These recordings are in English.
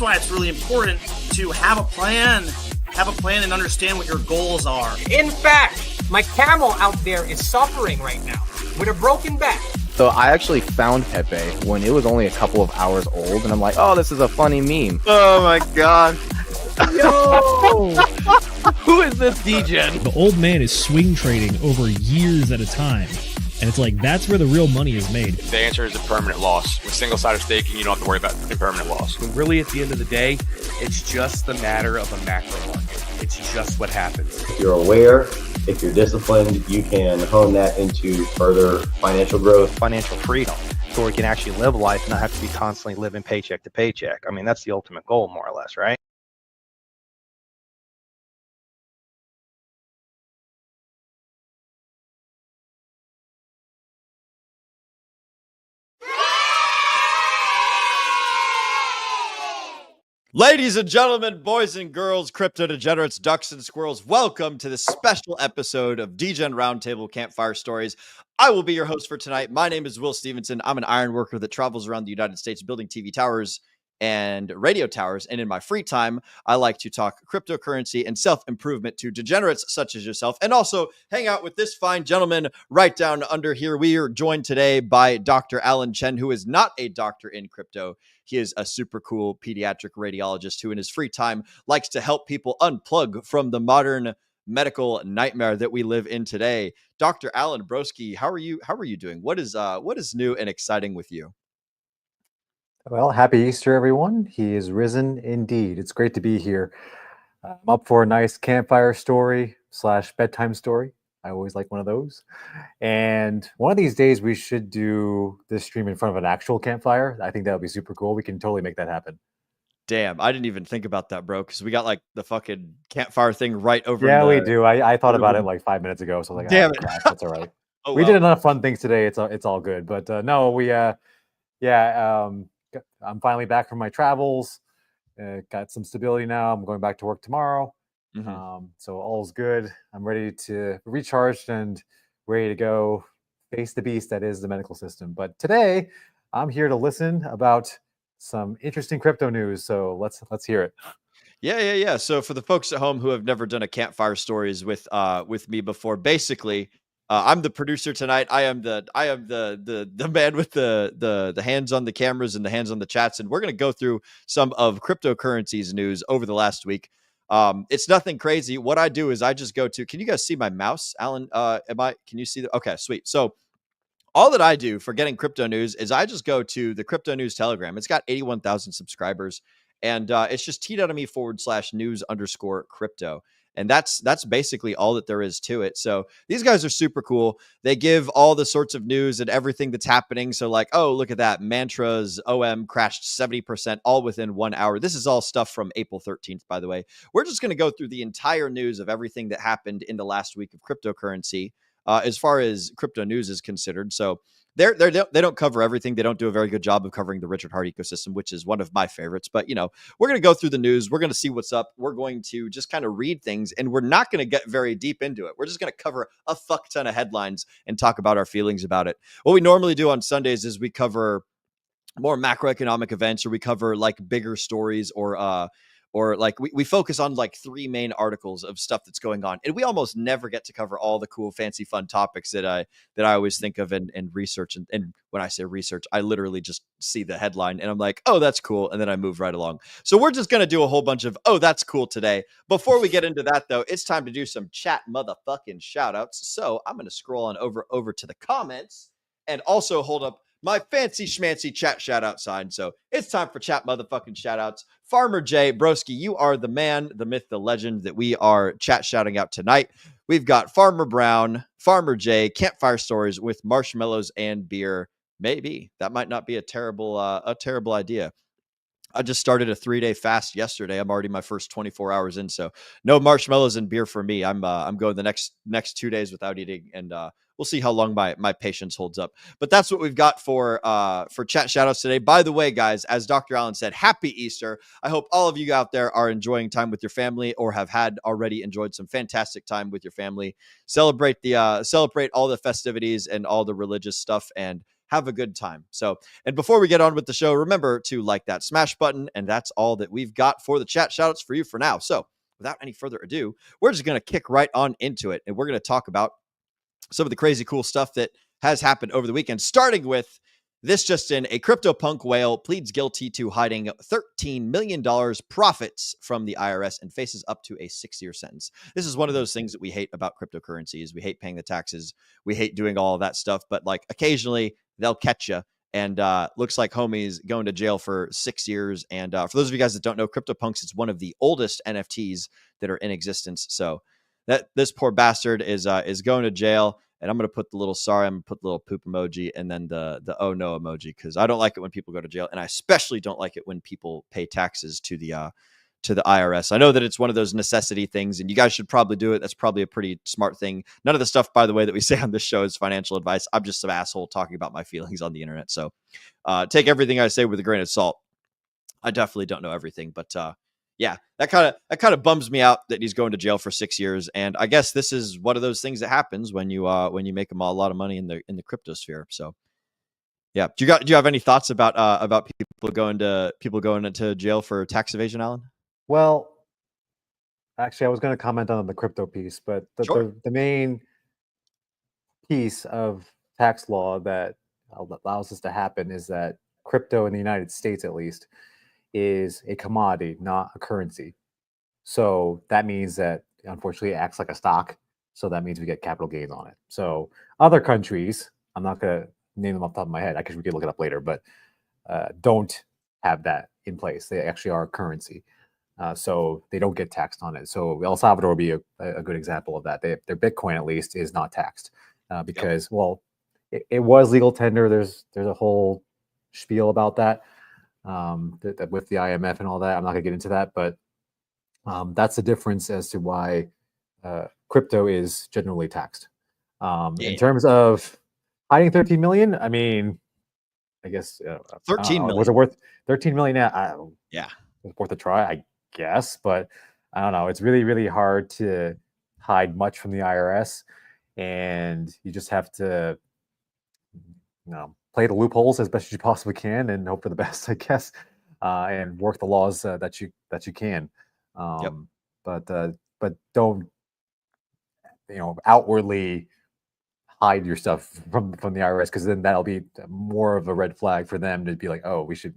why it's really important to have a plan and understand what your goals are. In fact, my camel out there is suffering right now with a broken back. So I actually found Pepe when it was only a couple of hours old, and I'm like, oh, this is a funny meme. Oh my god. Yo! Who is this degen? The old man is swing trading over years at a time. And it's like, that's where the real money is made. The answer is a permanent loss. With single-sided staking, you don't have to worry about impermanent loss. Really, at the end of the day, it's just the matter of a macro market. It's just what happens. If you're aware, if you're disciplined, you can hone that into further financial growth. Financial freedom, so we can actually live life and not have to be constantly living paycheck to paycheck. I mean, that's the ultimate goal, more or less, right? Ladies and gentlemen, boys and girls, crypto degenerates, ducks and squirrels, welcome to this special episode of DGen Roundtable Campfire Stories. I will be your host for tonight. My name is Will Stevenson. I'm an iron worker that travels around the United States building TV towers and radio towers. And in my free time, I like to talk cryptocurrency and self-improvement to degenerates such as yourself, and also hang out with this fine gentleman right down under here. We are joined today by Dr. Alan Chen, who is not a doctor in crypto. He is a super cool pediatric radiologist who in his free time likes to help people unplug from the modern medical nightmare that we live in today. Dr. Alan Broski, how are you doing? What is new and exciting with you? Well, happy Easter, everyone. He is risen indeed. It's great to be here. I'm up for a nice campfire story / bedtime story. I always like one of those. And one of these days we should do this stream in front of an actual campfire. I think that would be super cool. We can totally make that happen. Damn, I didn't even think about that, bro, because we got like the fucking campfire thing right over. Yeah, we do. I thought about it like 5 minutes ago. So I was like, damn it. Crap, that's all right. Oh, we did enough fun things today. It's all good. But no, I'm finally back from my travels. Got some stability now. I'm going back to work tomorrow. Mm-hmm. So all's good. I'm ready to recharge and ready to go face the beast that is the medical system. But today I'm here to listen about some interesting crypto news. So let's hear it. Yeah. So for the folks at home who have never done a campfire stories with me before, basically, I'm the producer tonight. I am the man with the hands on the cameras and the hands on the chats, and we're gonna go through some of cryptocurrencies news over the last week. It's nothing crazy. What I do is I just go to. Can you guys see my mouse, Alan? Can you see that? Okay, sweet. So all that I do for getting crypto news is I just go to the Crypto News Telegram. It's got 81,000 subscribers, and it's just t.me /news_crypto. And that's basically all that there is to it. So these guys are super cool. They give all the sorts of news and everything that's happening. So like, oh, look at that. Mantra's OM crashed 70% all within 1 hour. This is all stuff from April 13th, by the way. We're just going to go through the entire news of everything that happened in the last week of cryptocurrency as far as crypto news is considered. So they don't cover everything. They don't do a very good job of covering the Richard Heart ecosystem, which is one of my favorites. But, we're going to go through the news. We're going to see what's up. We're going to just kind of read things, and we're not going to get very deep into it. We're just going to cover a fuck ton of headlines and talk about our feelings about it. What we normally do on Sundays is we cover more macroeconomic events, or we cover like bigger stories, or like we focus on like three main articles of stuff that's going on. And we almost never get to cover all the cool, fancy, fun topics that I always think of and research. And when I say research, I literally just see the headline and I'm like, oh, that's cool. And then I move right along. So we're just going to do a whole bunch of, oh, that's cool today. Before we get into that, though, it's time to do some chat motherfucking shout outs. So I'm going to scroll on over to the comments and also hold up my fancy schmancy chat shout out sign. So it's time for chat motherfucking shout outs. Farmer J, Broski, you are the man, the myth, the legend that we are chat shouting out tonight. We've got Farmer Brown, Farmer J, Campfire Stories with marshmallows and beer. Maybe that might not be a terrible idea. I just started a 3-day fast yesterday. I'm already my first 24 hours in, so no marshmallows and beer for me. I'm going the next 2 days without eating, and we'll see how long my patience holds up. But that's what we've got for chat shoutouts today. By the way, guys, as Dr. Allen said, happy Easter. I hope all of you out there are enjoying time with your family or have already enjoyed some fantastic time with your family. Celebrate all the festivities and all the religious stuff, and have a good time. So, and before we get on with the show, remember to like that smash button. And that's all that we've got for the chat shoutouts for you for now. So without any further ado, we're just going to kick right on into it. And we're going to talk about some of the crazy cool stuff that has happened over the weekend, starting with this just in: a CryptoPunk whale pleads guilty to hiding $13 million profits from the IRS and faces up to a 6-year sentence. This is one of those things that we hate about cryptocurrencies. We hate paying the taxes. We hate doing all of that stuff. But like occasionally they'll catch you. And looks like homie's going to jail for 6 years. And for those of you guys that don't know, CryptoPunks is one of the oldest NFTs that are in existence. So that this poor bastard is going to jail. And I'm going to put the little sorry, I'm going to put the little poop emoji and then the oh no emoji, because I don't like it when people go to jail. And I especially don't like it when people pay taxes to the IRS. I know that it's one of those necessity things, and you guys should probably do it. That's probably a pretty smart thing. None of the stuff, by the way, that we say on this show is financial advice. I'm just some asshole talking about my feelings on the internet. So take everything I say with a grain of salt. I definitely don't know everything, but yeah, that kind of bums me out that he's going to jail for 6 years. And I guess this is one of those things that happens when you make a lot of money in the crypto sphere. So yeah, do you have any thoughts about people going into jail for tax evasion, Alan? Well, actually, I was going to comment on the crypto piece, but Sure. the main piece of tax law that allows this to happen is that crypto in the United States, at least, is a commodity, not a currency. So that means that, unfortunately, it acts like a stock. So that means we get capital gains on it. So other countries, I'm not going to name them off the top of my head. I guess we could look it up later, but don't have that in place. They actually are a currency. So they don't get taxed on it. So El Salvador would be a good example of that. Their Bitcoin, at least, is not taxed because, well, it was legal tender. There's a whole spiel about that. With the IMF and all that. I'm not gonna get into that, but that's the difference as to why crypto is generally taxed. In terms of hiding 13 million, I mean, I guess 13 million. Was it worth 13 million? Yeah, it was worth a try, I guess, but I don't know. It's really, really hard to hide much from the IRS, and you just have to, play the loopholes as best as you possibly can and hope for the best, I guess, and work the laws that you can. But don't outwardly hide your stuff from the IRS, because then that'll be more of a red flag for them to be like, oh, we should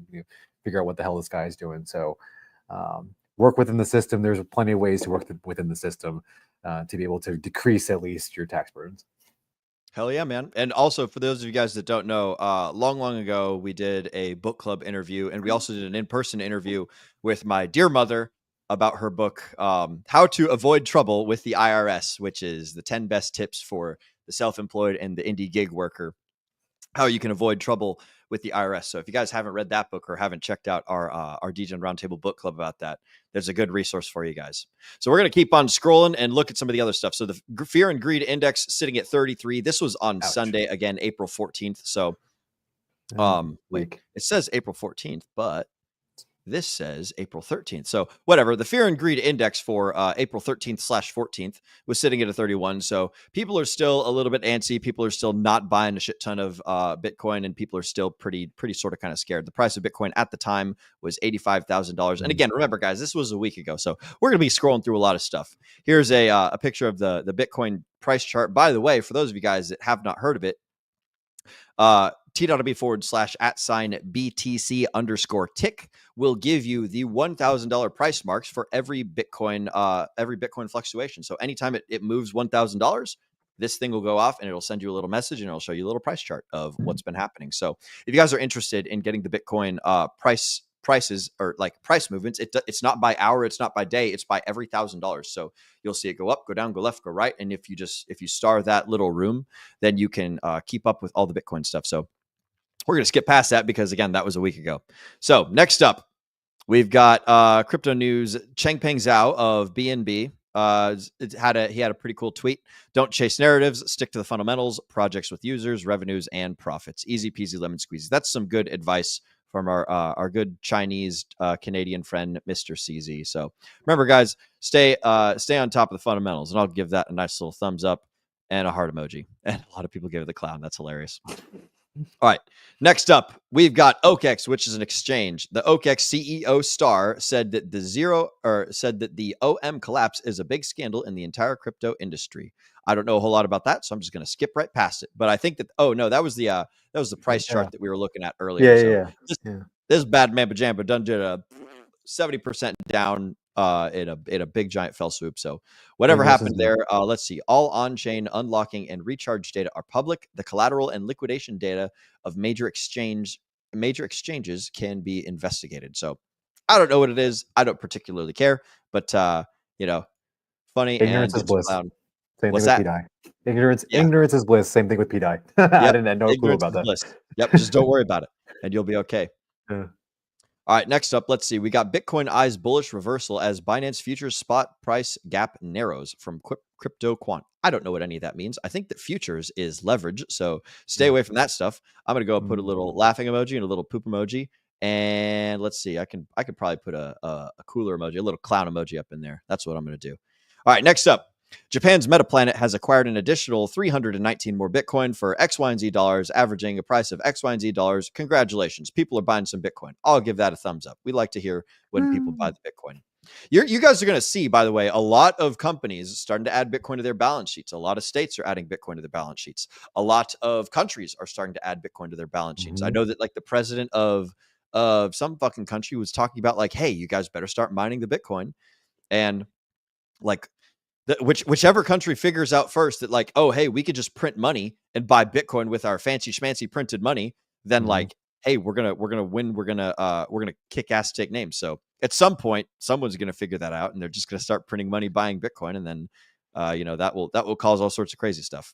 figure out what the hell this guy is doing. So work within the system. There's plenty of ways to work within the system to be able to decrease at least your tax burdens. Hell yeah, man. And also, for those of you guys that don't know, long ago, we did a book club interview, and we also did an in-person interview with my dear mother about her book, How to Avoid Trouble with the IRS, which is the 10 best tips for the self-employed and the indie gig worker, how you can avoid trouble with the IRS. So if you guys haven't read that book or haven't checked out our DGen Roundtable book club about that, there's a good resource for you guys. So we're going to keep on scrolling and look at some of the other stuff. So the Fear and Greed Index sitting at 33. This was on Sunday, again, April 14th. So wait, it says April 14th, but this says April 13th. So whatever. The Fear and Greed Index for April 13th/14th was sitting at a 31. So people are still a little bit antsy. People are still not buying a shit ton of Bitcoin, and people are still pretty sort of kind of scared. The price of Bitcoin at the time was $85,000. And again, remember, guys, this was a week ago. So we're going to be scrolling through a lot of stuff. Here's a picture of the Bitcoin price chart. By the way, for those of you guys that have not heard of it, t.me/@BTC_tick will give you the $1,000 price marks for every Bitcoin fluctuation. So anytime it moves $1,000, this thing will go off and it'll send you a little message and it'll show you a little price chart of what's been happening. So if you guys are interested in getting the Bitcoin prices or like price movements, it's not by hour, it's not by day, it's by every $1,000. So you'll see it go up, go down, go left, go right. And if you star that little room, then you can keep up with all the Bitcoin stuff. So we're going to skip past that because, again, that was a week ago. So next up, we've got crypto news. Changpeng Zhao of BNB he had a pretty cool tweet. Don't chase narratives, stick to the fundamentals, projects with users, revenues, and profits. Easy peasy lemon squeezy. That's some good advice from our good Chinese Canadian friend, Mr. CZ. So remember, guys, stay on top of the fundamentals, and I'll give that a nice little thumbs up and a heart emoji. And a lot of people give it the clown. That's hilarious. All right. Next up, we've got OKEX, which is an exchange. The OKEX CEO Star said that the OM collapse is a big scandal in the entire crypto industry. I don't know a whole lot about that, so I'm just going to skip right past it. But I think that that was the price chart that we were looking at earlier. Yeah. This bad mamba jamba done did a 70% down in a big giant fell swoop. So whatever happened there, let's see. All on-chain unlocking and recharge data are public. The collateral and liquidation data of major exchanges can be investigated. So I don't know what it is. I don't particularly care, but funny Ignorance and is bliss. clown. Same What's thing with that? PDI. Yeah. Ignorance is bliss. Same thing with PDI. I Yep. didn't have no clue Ignorance about is that. bliss. Yep. Just don't worry about it, and you'll be okay. Yeah. All right, next up, let's see. We got Bitcoin eyes bullish reversal as Binance futures spot price gap narrows from crypto quant. I don't know what any of that means. I think that futures is leverage, so stay away from that stuff. I'm gonna go put a little laughing emoji and a little poop emoji, and let's see. I could probably put a cooler emoji, a little clown emoji up in there. That's what I'm gonna do. All right, next up. Japan's MetaPlanet has acquired an additional 319 more Bitcoin for X, Y, and Z dollars, averaging a price of X, Y, and Z dollars. Congratulations. People are buying some Bitcoin. I'll give that a thumbs up. We like to hear when people buy the Bitcoin. You guys are going to see, by the way, a lot of companies starting to add Bitcoin to their balance sheets. A lot of states are adding Bitcoin to their balance sheets. A lot of countries are starting to add Bitcoin to their balance sheets. I know that like the president of some fucking country was talking about like, hey, you guys better start mining the Bitcoin. And like, whichever country figures out first that like, oh, hey, we could just print money and buy Bitcoin with our fancy schmancy printed money, then like, hey, we're gonna win, we're gonna kick ass, take names. So at some point, someone's gonna figure that out, and they're just gonna start printing money, buying Bitcoin, and then that will cause all sorts of crazy stuff.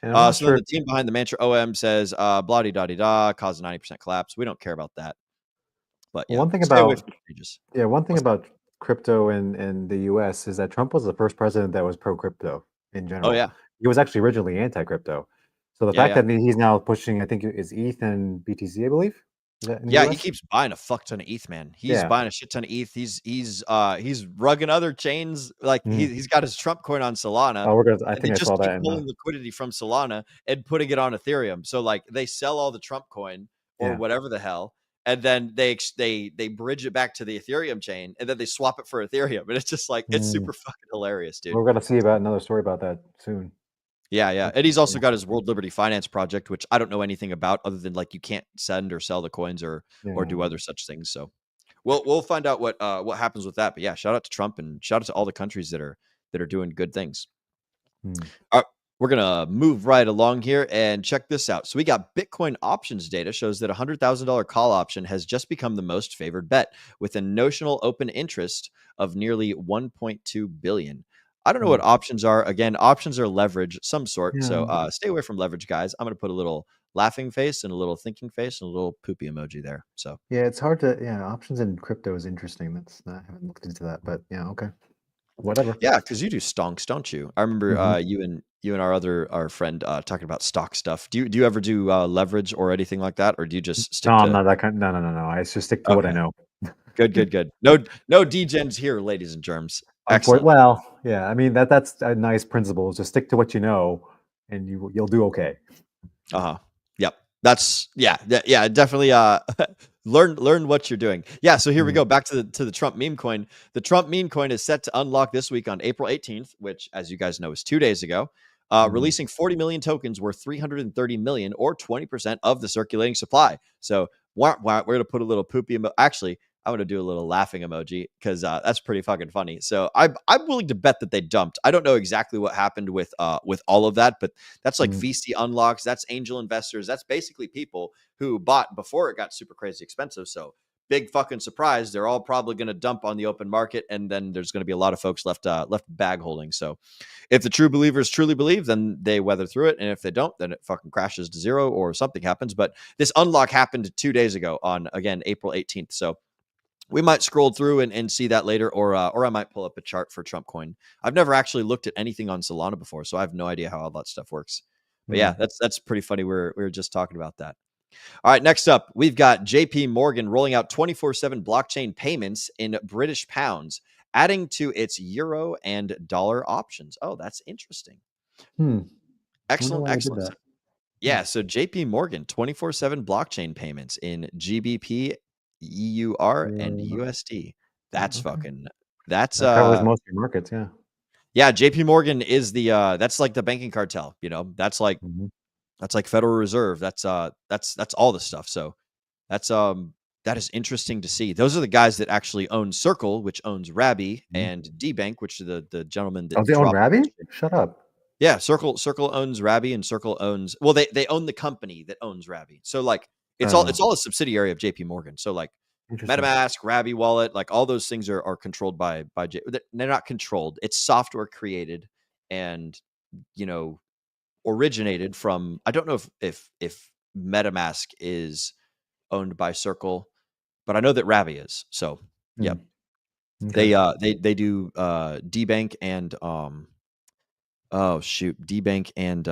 So then the team behind the Mantra OM says blah de da de da caused a 90% collapse. We don't care about that. But yeah, one thing stay away about from changes. about crypto in the US is that Trump was the first president that was pro crypto in general. Oh yeah. He was actually originally anti crypto. So the fact that he's now pushing, I think is ETH and BTC, I believe. Yeah, he keeps buying a fuck ton of ETH, man. He's buying a shit ton of ETH. He's rugging other chains. Like he's got his Trump coin on Solana. Oh, I think I saw that. Pulling liquidity from Solana and putting it on Ethereum. So like they sell all the Trump coin or whatever the hell, and then they bridge it back to the Ethereum chain, and then they swap it for Ethereum. And it's just like it's super fucking hilarious, dude. We're gonna see about another story about that soon. Yeah. And he's also got his World Liberty Finance project, which I don't know anything about other than like you can't send or sell the coins or do other such things. So we'll find out what happens with that. But yeah, shout out to Trump and shout out to all the countries that are doing good things. All right, we're gonna move right along here and check this out. So we got Bitcoin options data shows that $100,000 call option has just become the most favored bet with a notional open interest of nearly 1.2 billion. I don't know what options are. Again, options are leverage, some sort. So stay away from leverage, guys. I'm going to put a little laughing face and a little thinking face and a little poopy emoji there. So yeah, it's hard to options in crypto is interesting. I haven't looked into that, but yeah, okay, whatever. Yeah, because you do stonks, don't you? I remember you and our friend talking about stock stuff. Do you ever do leverage or anything like that, or do you just stick? I'm not that kind. No. I just stick to what I know. Good. No degens here, ladies and germs. Excellent. Well, yeah, I mean that's a nice principle. Just stick to what you know, and you'll do okay. Yep. That's definitely. Learn what you're doing. Yeah. So here we go back to the Trump meme coin. The Trump meme coin is set to unlock this week on April 18th, which, as you guys know, is 2 days ago. Releasing 40 million tokens worth 330 million or 20% of the circulating supply. So we're gonna put a little poopy actually. I'm going to do a little laughing emoji because that's pretty fucking funny. So I'm willing to bet that they dumped. I don't know exactly what happened with all of that, but that's like VC unlocks. That's angel investors. That's basically people who bought before it got super crazy expensive. So big fucking surprise. They're all probably going to dump on the open market. And then there's going to be a lot of folks left bag holding. So if the true believers truly believe, then they weather through it. And if they don't, then it fucking crashes to zero or something happens. But this unlock happened 2 days ago on, again, April 18th. So we might scroll through and see that later, or I might pull up a chart for Trump coin. I've never actually looked at anything on Solana before, so I have no idea how all that stuff works. But yeah, that's pretty funny. We were just talking about that. All right, next up, we've got JP Morgan rolling out 24/7 blockchain payments in British pounds, adding to its euro and dollar options. Oh, that's interesting. Excellent. Yeah, so JP Morgan 24/7 blockchain payments in GBP, EUR, and USD. That's fucking that's That covers most of your markets. Yeah. yeah, JP Morgan is the that's like the banking cartel, you know. That's like Federal Reserve. That's all the stuff. So that's that is interesting to see. Those are the guys that actually own Circle, which owns Rabby, and DBank, which are the gentleman that Oh, they own dropped. Rabby? Shut up. Yeah, Circle owns Rabby, and Circle owns they own the company that owns Rabby. So like it's all a subsidiary of JP Morgan. So like MetaMask, Rabby wallet, like all those things are controlled by they're not controlled. It's software created and you know originated from I don't know if MetaMask is owned by Circle, but I know that Rabby is. So yeah. Okay. They do DBank and DBank and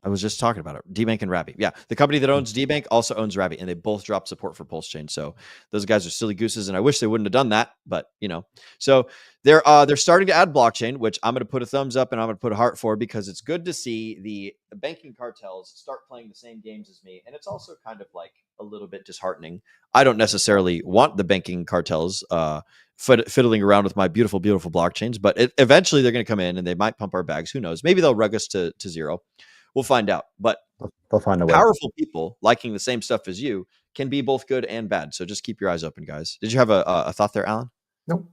I was just talking about it. DBank and Rabby. Yeah. The company that owns DBank also owns Rabby, and they both drop support for Pulse Chain. So those guys are silly gooses, and I wish they wouldn't have done that, but you know. So they're starting to add blockchain, which I'm going to put a thumbs up and I'm going to put a heart for because it's good to see the banking cartels start playing the same games as me. And it's also kind of like a little bit disheartening. I don't necessarily want the banking cartels fiddling around with my beautiful, beautiful blockchains, but eventually they're going to come in and they might pump our bags. Who knows? Maybe they'll rug us to zero. We'll find out. But they'll find a way. Powerful people liking the same stuff as you can be both good and bad. So just keep your eyes open, guys. Did you have a thought there, Alan? Nope.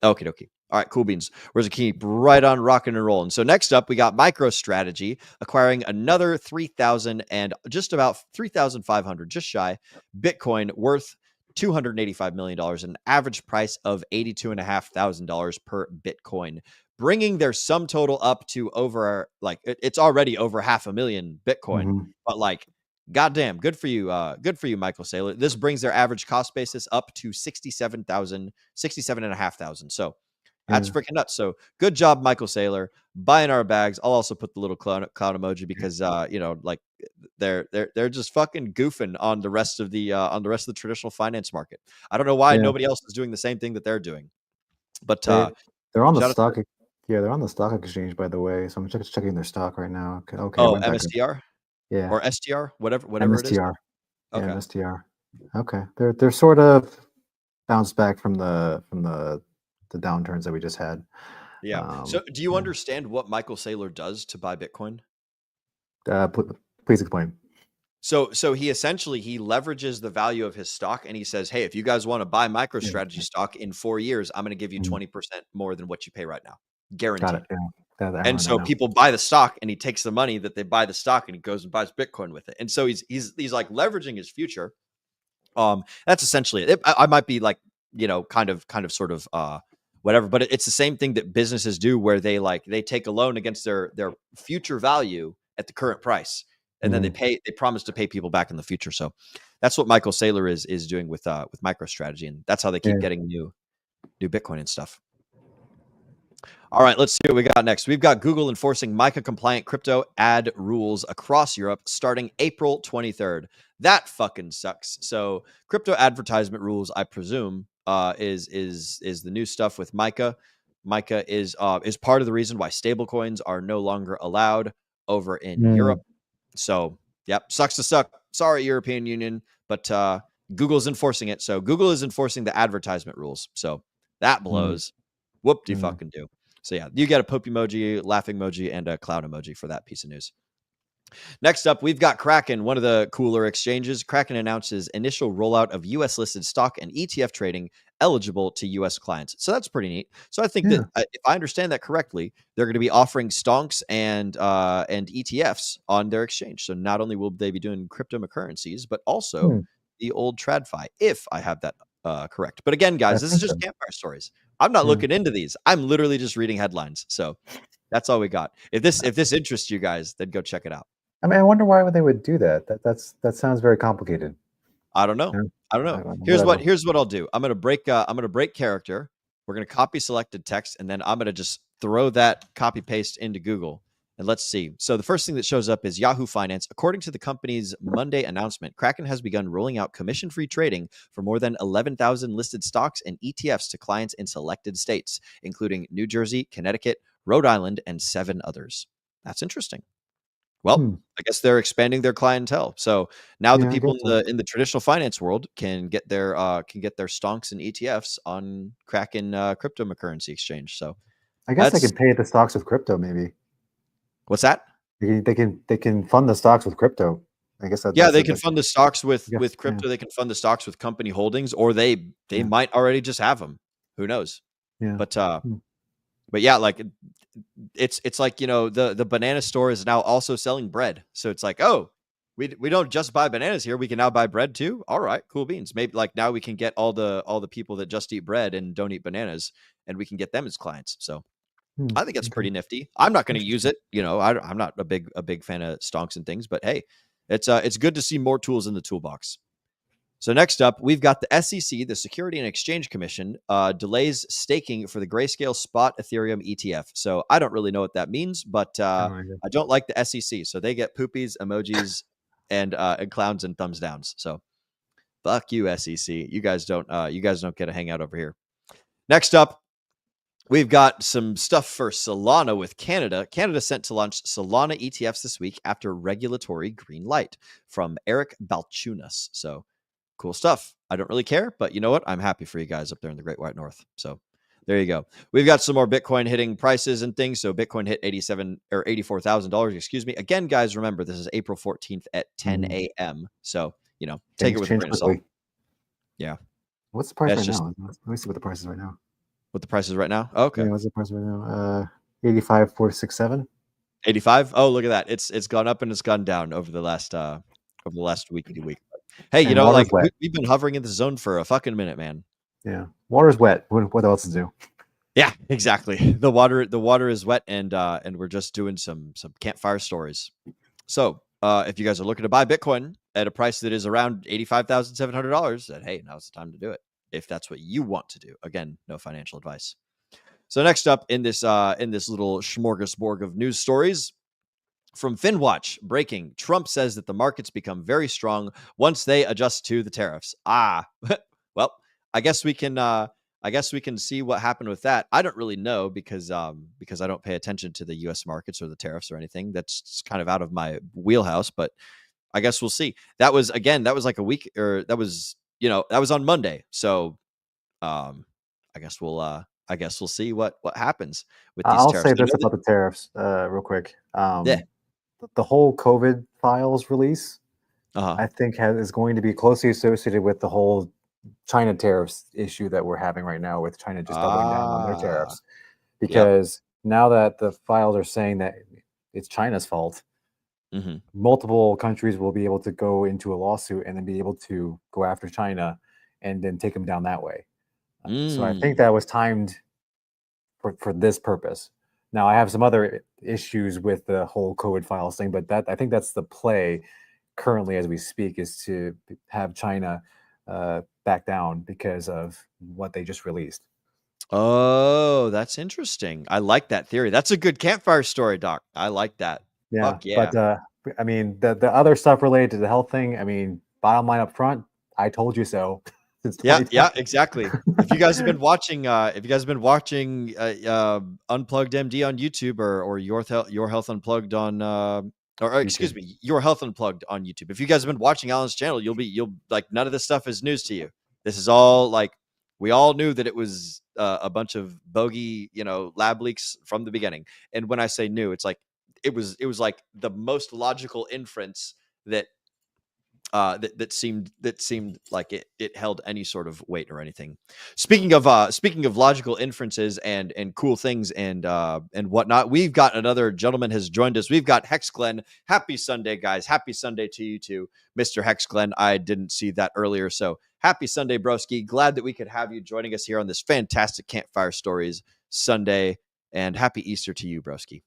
Okay. All right, cool beans. We're going to keep right on rocking and rolling. So next up, we got MicroStrategy acquiring another 3,000 and just about 3,500, just shy, Bitcoin worth $285 million, an average price of $82,500 per Bitcoin, bringing their sum total up to over it's already over 500,000 Bitcoin, but like, goddamn, good for you, Michael Saylor. This brings their average cost basis up to 67,500. So that's freaking nuts. So good job, Michael Saylor, buying our bags. I'll also put the little clown emoji because like they're just fucking goofing on the rest of the traditional finance market. I don't know why nobody else is doing the same thing that they're doing, but they're on the stock. Yeah, they're on the stock exchange, by the way. So I'm checking their stock right now. Okay. Oh, MSTR. Yeah. Or STR, whatever MSTR. it is. Okay. Yeah, MSTR. Okay. They're sort of bounced back from the downturns that we just had. Yeah. So do you understand what Michael Saylor does to buy Bitcoin? Please explain. So he essentially leverages the value of his stock and he says, hey, if you guys want to buy MicroStrategy stock in 4 years, I'm going to give you 20% more than what you pay right now. Guaranteed. Got it. Yeah. And so people buy the stock and he takes the money that they buy the stock and he goes and buys Bitcoin with it. And so he's like leveraging his future. That's essentially it. I might be like, kind of sort of whatever, but it's the same thing that businesses do where they take a loan against their future value at the current price. And then they promise to pay people back in the future. So that's what Michael Saylor is doing with MicroStrategy. And that's how they keep getting new Bitcoin and stuff. All right, let's see what we got next. We've got Google enforcing MiCA-compliant crypto ad rules across Europe starting April 23rd. That fucking sucks. So crypto advertisement rules, I presume, is the new stuff with MiCA. MiCA is part of the reason why stablecoins are no longer allowed over in Europe. So, yep, sucks to suck. Sorry, European Union, but Google's enforcing it. So Google is enforcing the advertisement rules. So that blows. Whoop-de-fucking do. So yeah, you get a poop emoji, laughing emoji, and a cloud emoji for that piece of news. Next up, we've got Kraken, one of the cooler exchanges. Kraken announces initial rollout of U.S.-listed stock and ETF trading eligible to U.S. clients. So that's pretty neat. So I think that if I understand that correctly, they're going to be offering stonks and ETFs on their exchange. So not only will they be doing cryptocurrencies, but also the old TradFi, if I have that correct. But again, guys, this is just Campfire stories. I'm not looking into these. I'm literally just reading headlines. So that's all we got. If this interests you guys, then go check it out. I mean, I wonder why they would do that. That sounds very complicated. I don't know. Here's what I'll do. I'm gonna break character. We're gonna copy selected text, and then I'm gonna just throw that copy paste into Google. And let's see. So the first thing that shows up is Yahoo Finance. According to the company's Monday announcement, Kraken has begun rolling out commission-free trading for more than 11,000 listed stocks and ETFs to clients in selected states, including New Jersey, Connecticut, Rhode Island, and 7 others. That's interesting. Well, I guess they're expanding their clientele. So now the Yeah, I people guess so. in the traditional finance world can get their stonks and ETFs on Kraken cryptocurrency exchange. So I guess they that's can pay the stocks with crypto. Maybe what's that? they can fund the stocks with crypto. I guess Yeah, that's they it. can fund the stocks with I guess, crypto. They can fund the stocks with company holdings, or they Yeah. might already just have them. Who knows? Yeah. But yeah, like it's like, you know, the banana store is now also selling bread. So it's like, oh, we don't just buy bananas here. We can now buy bread too. All right, cool beans. Maybe like now we can get all the people that just eat bread and don't eat bananas, and we can get them as clients. So I think it's pretty nifty. I'm not going to use it. You know, I'm not a big fan of stonks and things, but hey, it's good to see more tools in the toolbox. So next up, we've got the SEC, the Security and Exchange Commission, delays staking for the Grayscale Spot Ethereum ETF. So I don't really know what that means, but I don't like the SEC. So they get poopies, emojis, and clowns and thumbs downs. So fuck you, SEC. You guys don't get a hangout over here. Next up, we've got some stuff for Solana with Canada. Canada sent to launch Solana ETFs this week after regulatory green light from Eric Balchunas. So cool stuff. I don't really care, but you know what? I'm happy for you guys up there in the Great White North. So there you go. We've got some more Bitcoin hitting prices and things. So Bitcoin hit $84,000. Excuse me. Again, guys, remember this is April 14th at 10 a.m. So you know, take it with a grain of salt. Yeah. What's the price right now? Let me see what the price is right now. What the price is right now? Okay. Yeah, what's the price right now? 85,467. 85. Oh, look at that. It's gone up and it's gone down over the last week. Hey, you know, like we've been hovering in the zone for a fucking minute, man. Yeah, water's wet. What else to do? Yeah, exactly. The water is wet, and we're just doing some campfire stories. So, if you guys are looking to buy Bitcoin at a price that is around $85,700, then hey, now's the time to do it. If that's what you want to do. Again, no financial advice. So next up in this little smorgasbord of news stories. From FinWatch, breaking: Trump says that the markets become very strong once they adjust to the tariffs. Well, I guess we can see what happened with that. I don't really know because I don't pay attention to the U.S. markets or the tariffs or anything. That's kind of out of my wheelhouse. But I guess we'll see. That was like a week, or that was on Monday. So I guess we'll see what happens with these tariffs. I'll say this about the tariffs real quick. Yeah. The whole COVID files release, I think is going to be closely associated with the whole China tariffs issue that we're having right now, with China just doubling down on their tariffs. Because now that the files are saying that it's China's fault, multiple countries will be able to go into a lawsuit and then be able to go after China and then take them down that way. So I think that was timed for this purpose. Now, I have some other issues with the whole COVID files thing, but I think that's the play currently as we speak, is to have China back down because of what they just released. Oh, that's interesting. I like that theory. That's a good campfire story, Doc. I like that. Yeah, fuck yeah. But I mean, the other stuff related to the health thing, I mean, bottom line up front, I told you so. Yeah, exactly. If you guys have been watching, Unplugged MD on YouTube or Your Health Unplugged on, excuse me, Your Health Unplugged on YouTube. If you guys have been watching Alan's channel, you'll like, none of this stuff is news to you. This is all like, we all knew that it was a bunch of bogey, lab leaks from the beginning. And when I say new, it's like it was like the most logical inference that that seemed like it held any sort of weight or anything. Speaking of logical inferences and cool things and whatnot, we've got another gentleman has joined us. We've got Hex Glenn. Happy Sunday, guys. Happy Sunday to you too, Mr. Hex Glenn. I didn't see that earlier, so happy Sunday, broski. Glad that we could have you joining us here on this fantastic Campfire Stories Sunday, and happy Easter to you, broski.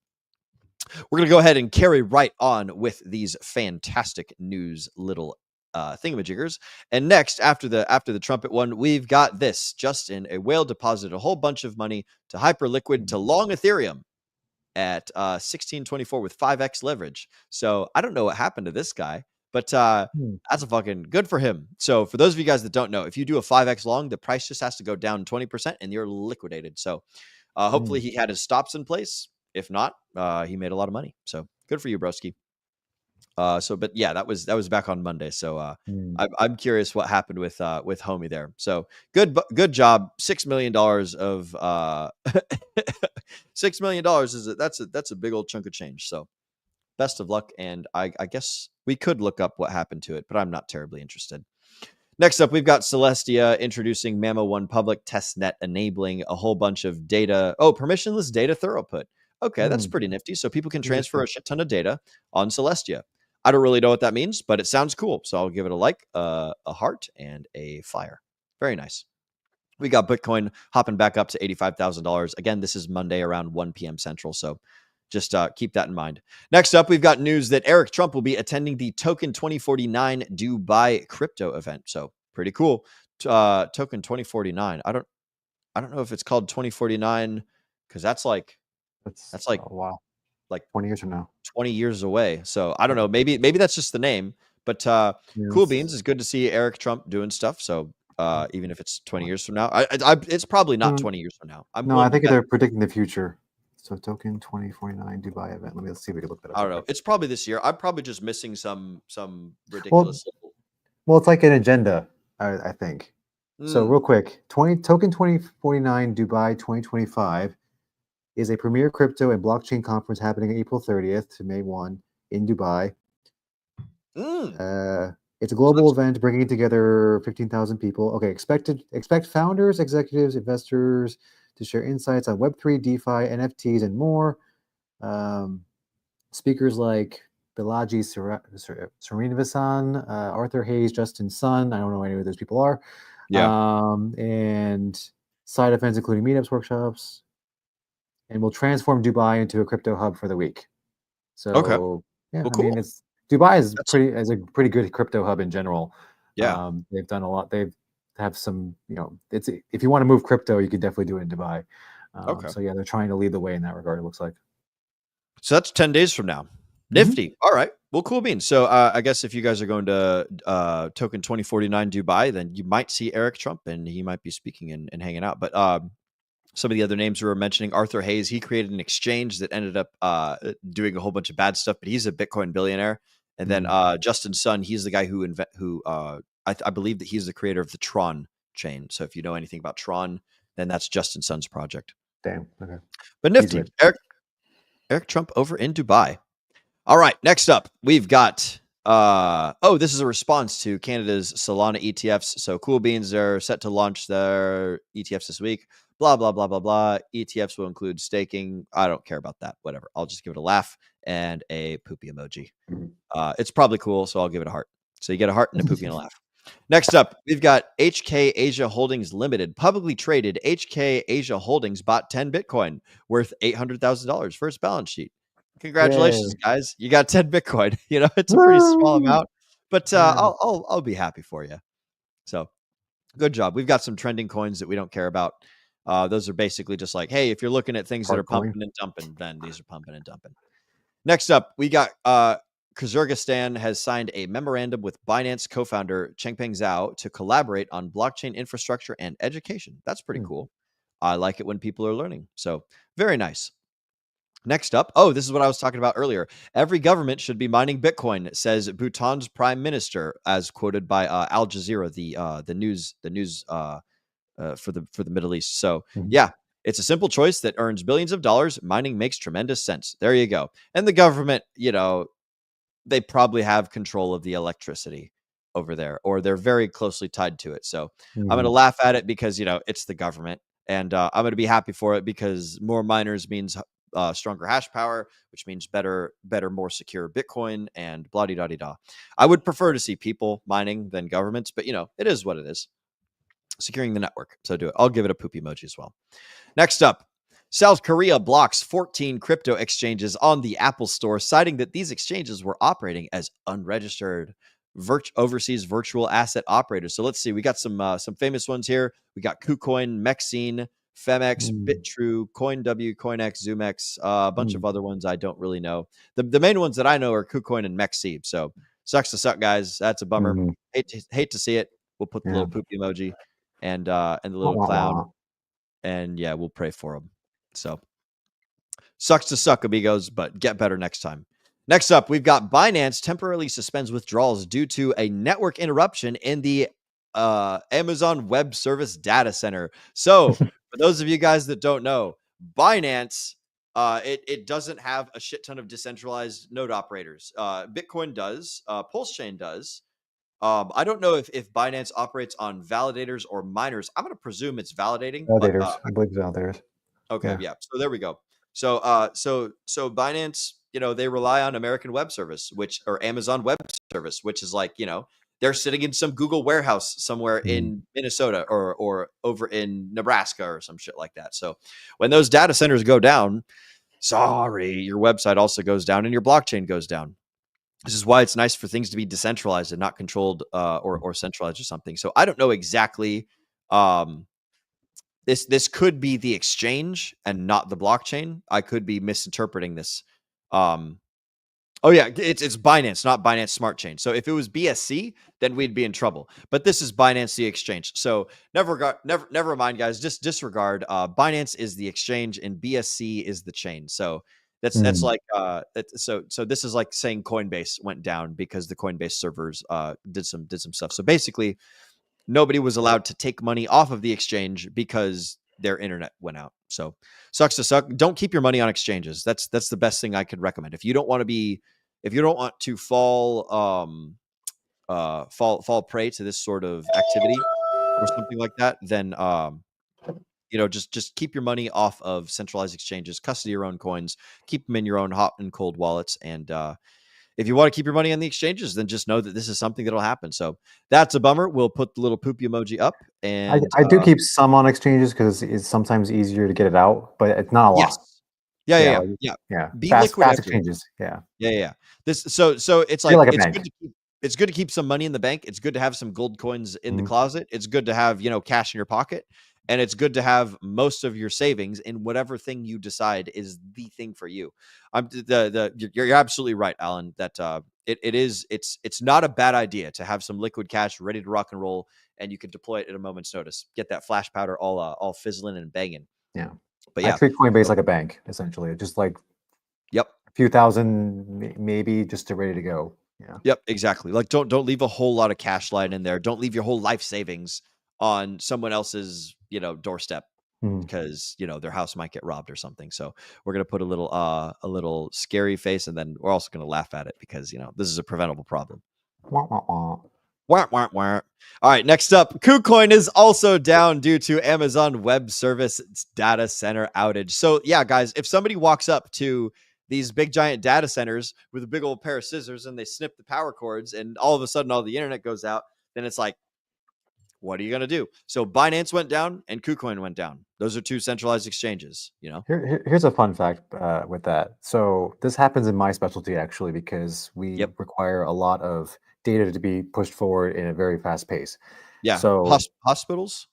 We're going to go ahead and carry right on with these fantastic news little thingamajiggers. And next, after the trumpet one, we've got this. Justin, a whale deposited a whole bunch of money to Hyperliquid to long Ethereum at 1624 with 5x leverage. So I don't know what happened to this guy, but that's a fucking good for him. So for those of you guys that don't know, if you do a 5x long, the price just has to go down 20% and you're liquidated. So hopefully he had his stops in place. If not, he made a lot of money. So good for you, broski. But yeah, that was back on Monday. So Hmm. I'm curious what happened with Homie there. So good job. $6 million of $6 million that's a big old chunk of change. So best of luck. And I guess we could look up what happened to it, but I'm not terribly interested. Next up, we've got Celestia introducing Mammo 1 public testnet, enabling a whole bunch of data. Oh, permissionless data throughput. Okay, that's pretty nifty. So people can transfer a shit ton of data on Celestia. I don't really know what that means, but it sounds cool. So I'll give it a like, a heart, and a fire. Very nice. We got Bitcoin hopping back up to $85,000. Again, this is Monday around 1 p.m. Central. So just keep that in mind. Next up, we've got news that Eric Trump will be attending the Token 2049 Dubai crypto event. So pretty cool. Token 2049. I don't know if it's called 2049 because that's like wow, like 20 years from now. 20 years away. So I don't know. Maybe that's just the name. But cool beans. It's good to see Eric Trump doing stuff. So even if it's 20 years from now, it's probably not 20 years from now. I think they're predicting the future. So Token 2049 Dubai event. Let's see if we can look that up. I don't know. It's probably this year. I'm probably just missing some ridiculous. Well, it's like an agenda, I think. So real quick, Token 2049 Dubai 2025 is a premier crypto and blockchain conference happening April 30th to May 1 in Dubai. It's a global event bringing together 15,000 people. Okay, expect founders, executives, investors to share insights on Web3, DeFi, NFTs, and more. Speakers like Balaji Srinivasan, Arthur Hayes, Justin Sun. I don't know who any of those people are. Yeah. And side events including meetups, workshops, and will transform Dubai into a crypto hub for the week. So yeah, well, I mean, Dubai is a pretty good crypto hub in general. Yeah, they've done a lot. They have some, it's if you want to move crypto, you can definitely do it in Dubai. So yeah, they're trying to lead the way in that regard. It looks like. So that's 10 days from now. Nifty. All right. Well, cool beans. So I guess if you guys are going to Token 2049 Dubai, then you might see Eric Trump and he might be speaking and hanging out. But some of the other names we were mentioning, Arthur Hayes, he created an exchange that ended up doing a whole bunch of bad stuff, but he's a Bitcoin billionaire. And then Justin Sun, he's the guy who I believe that he's the creator of the Tron chain. So if you know anything about Tron, then that's Justin Sun's project. Damn. Okay. But nifty. Eric Trump over in Dubai. All right. Next up, we've got this is a response to Canada's Solana ETFs. So Cool Beans are set to launch their ETFs this week. Blah, blah, blah, blah, blah. ETFs will include staking. I don't care about that. Whatever. I'll just give it a laugh and a poopy emoji. It's probably cool, so I'll give it a heart. So you get a heart and a poopy and a laugh. Next up, we've got HK Asia Holdings Limited, publicly traded. HK Asia Holdings bought 10 Bitcoin worth $800,000 for its balance sheet. Congratulations, guys! You got 10 Bitcoin. It's a pretty small amount, but I'll be happy for you. So good job. We've got some trending coins that we don't care about. Those are basically just like, hey, if you're looking at things that are pumping and dumping, then these are pumping and dumping. Next up, we got Kyrgyzstan has signed a memorandum with Binance co-founder Changpeng Zhao to collaborate on blockchain infrastructure and education. That's pretty cool. I like it when people are learning. So very nice. Next up, this is what I was talking about earlier. Every government should be mining Bitcoin, says Bhutan's prime minister, as quoted by Al Jazeera, the news for the Middle East. So yeah, it's a simple choice that earns billions of dollars. Mining makes tremendous sense. There you go. And the government, they probably have control of the electricity over there, or they're very closely tied to it. So I'm going to laugh at it because, it's the government, and I'm going to be happy for it because more miners means stronger hash power, which means better, more secure Bitcoin and blah, da, da, da. I would prefer to see people mining than governments, but it is what it is. Securing the network. So do it. I'll give it a poop emoji as well. Next up, South Korea blocks 14 crypto exchanges on the Apple Store, citing that these exchanges were operating as unregistered overseas virtual asset operators. So let's see. We got some famous ones here. We got KuCoin, Mexine, Femex, BitTrue, CoinW, CoinX, ZoomX, a bunch of other ones I don't really know. The main ones that I know are KuCoin and Mexib. So sucks to suck, guys. That's a bummer. Hate to see it. We'll put the little poop emoji and the little clown. And yeah, we'll pray for them. So sucks to suck, amigos, but get better next time. Next up, we've got Binance temporarily suspends withdrawals due to a network interruption in the Amazon Web Service data center. So, for those of you guys that don't know, Binance, it doesn't have a shit ton of decentralized node operators. Bitcoin does. Pulse Chain does. I don't know if Binance operates on validators or miners. I'm going to presume it's validating. Validators. I believe it's validators. Okay, yeah. So there we go. So so Binance, they rely on American Web Service, or Amazon Web Service, which is like, they're sitting in some Google warehouse somewhere in Minnesota or over in Nebraska or some shit like that. So when those data centers go down, sorry, your website also goes down and your blockchain goes down. This is why it's nice for things to be decentralized and not controlled or centralized or something. So I don't know exactly. This could be the exchange and not the blockchain. I could be misinterpreting this. Oh yeah, it's Binance, not Binance Smart Chain. So if it was BSC, then we'd be in trouble. But this is Binance the exchange. So never mind, guys. Just disregard. Binance is the exchange and BSC is the chain. So that's like so this is like saying Coinbase went down because the Coinbase servers did some stuff. So basically, nobody was allowed to take money off of the exchange because their internet went out. So sucks to suck. Don't keep your money on exchanges. That's the best thing I could recommend. If you don't want to fall prey to this sort of activity or something like that, then just keep your money off of centralized exchanges, custody your own coins, keep them in your own hot and cold wallets. And if you want to keep your money on the exchanges, then just know that this is something that'll happen. So that's a bummer. We'll put the little poop emoji up. And I do keep some on exchanges because it's sometimes easier to get it out, but it's not a lot. Yes. Yeah. Be fast liquid exchanges. Yeah. This so it's Feel like like a bank. it's good to keep some money in the bank. It's good to have some gold coins in the closet. It's good to have, cash in your pocket. And it's good to have most of your savings in whatever thing you decide is the thing for you. You're absolutely right, Alan, that it's not a bad idea to have some liquid cash ready to rock and roll, and you can deploy it at a moment's notice. Get that flash powder all fizzling and banging. Yeah. But yeah, I treat Coinbase like a bank, essentially. Just like a few thousand, maybe just to ready to go. Yeah. Yep, exactly. Like don't leave a whole lot of cash lying in there. Don't leave your whole life savings on someone else's, doorstep because, their house might get robbed or something. So we're going to put a little scary face, and then we're also going to laugh at it because, this is a preventable problem. Wah, wah, wah. All right, next up, KuCoin is also down due to Amazon Web Service data center outage. So yeah, guys, if somebody walks up to these big giant data centers with a big old pair of scissors and they snip the power cords and all of a sudden all the internet goes out, then it's like, what are you going to do? So Binance went down and KuCoin went down. Those are two centralized exchanges, Here's a fun fact with that. So this happens in my specialty, actually, because we require a lot of data to be pushed forward in a very fast pace. Yeah. So hospitals?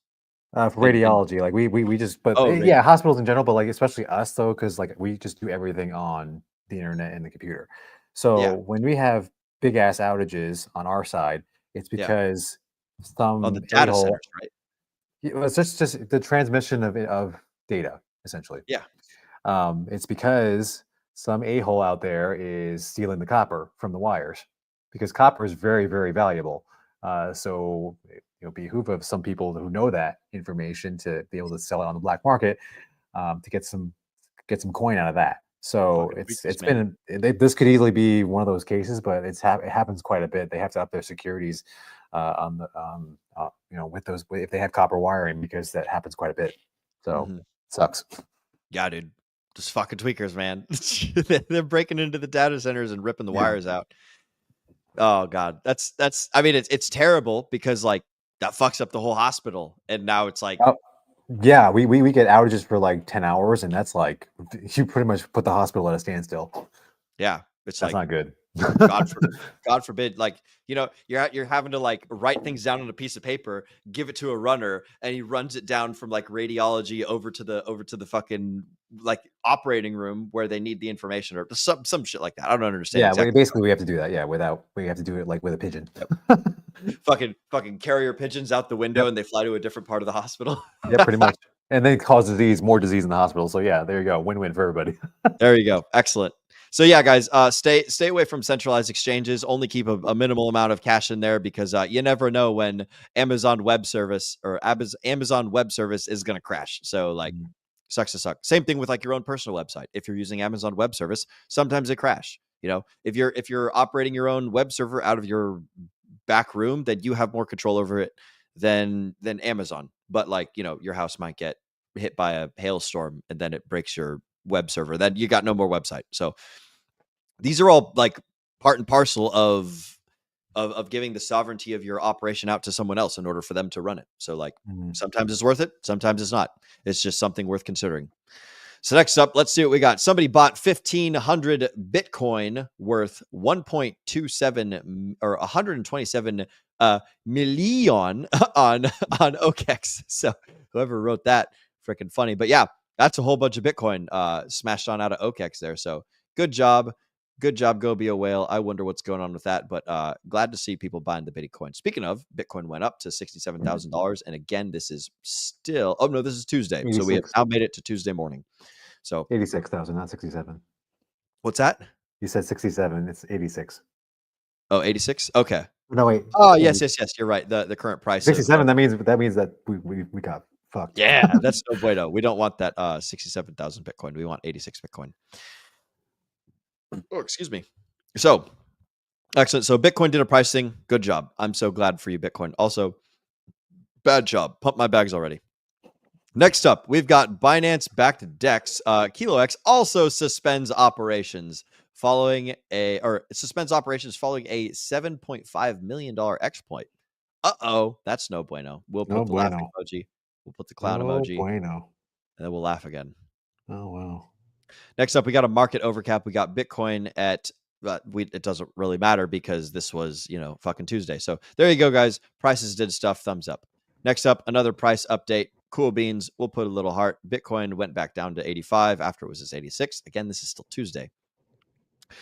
For radiology, like we just, but hospitals in general, but like especially us though, because like we just do everything on the internet and the computer. So when we have big ass outages on our side, it's because some the data centers, right? It's just the transmission of data, essentially. Yeah. It's because some a-hole out there is stealing the copper from the wires, because copper is very, very valuable. So behoove of some people who know that information to be able to sell it on the black market, to get some coin out of that. So this could easily be one of those cases, but it happens quite a bit. They have to up their securities with those, if they have copper wiring, because that happens quite a bit. So sucks. Yeah, dude, just fucking tweakers, man. They're breaking into the data centers and ripping the wires out. Oh God, that's. I mean, it's terrible because like that fucks up the whole hospital, and now it's like. Yeah, we get outages for like 10 hours, and that's like you pretty much put the hospital at a standstill. Yeah, that's not good. God forbid, like you're having to like write things down on a piece of paper, give it to a runner, and he runs it down from like radiology over to the fucking like operating room where they need the information or some shit like that. I don't understand. Yeah, exactly. basically we have to do that. Yeah, we have to do it like with a pigeon. fucking carrier pigeons out the window and they fly to a different part of the hospital. Yeah, pretty much. And then cause more disease in the hospital. So yeah, there you go. Win-win for everybody. There you go. Excellent. So yeah, guys, stay away from centralized exchanges. Only keep a minimal amount of cash in there because you never know when Amazon Web Service or Amazon Web Service is going to crash. So like, sucks to suck. Same thing with like your own personal website. If you're using Amazon Web Service, sometimes they crash. You know, if you're operating your own web server out of your back room, then you have more control over it than Amazon. But like, you know, your house might get hit by a hailstorm and then it breaks your web server. Then you got no more website. So these are all like part and parcel of giving the sovereignty of your operation out to someone else in order for them to run it. So like sometimes it's worth it, sometimes it's not. It's just something worth considering. So next up, let's see what we got. Somebody bought 1,500 Bitcoin worth 1.27 or 127 million on OKEx. So whoever wrote that, freaking funny. But yeah, that's a whole bunch of Bitcoin smashed on out of OKEx there. So good job. Good job, go be a whale. I wonder what's going on with that, but glad to see people buying the Bitcoin. Speaking of, Bitcoin went up to $67,000. And again, this is still, oh no, this is Tuesday. 86. So we have now made it to Tuesday morning. So 86,000, not 67. What's that? You said 67. It's 86. Oh, 86? Okay. No, wait. Oh, yes. You're right. The current price. 67. That means that we got fucked. Yeah, that's no bueno. We don't want that 67,000 Bitcoin. We want 86 Bitcoin. Oh, excuse me. So, excellent. So Bitcoin did a price thing. Good job. I'm so glad for you, Bitcoin. Also, bad job. Pump my bags already. Next up, we've got Binance-backed DEX. Kilo X also suspends operations following a $7.5 million exploit. Uh-oh, that's no bueno. We'll put the laughing emoji. We'll put the clown emoji. Bueno. And then we'll laugh again. Oh, wow. Next up, we got a market overcap. We got Bitcoin at, it doesn't really matter because this was, fucking Tuesday. So there you go, guys. Prices did stuff. Thumbs up. Next up, another price update. Cool beans. We'll put a little heart. Bitcoin went back down to 85 after it was at 86. Again, this is still Tuesday.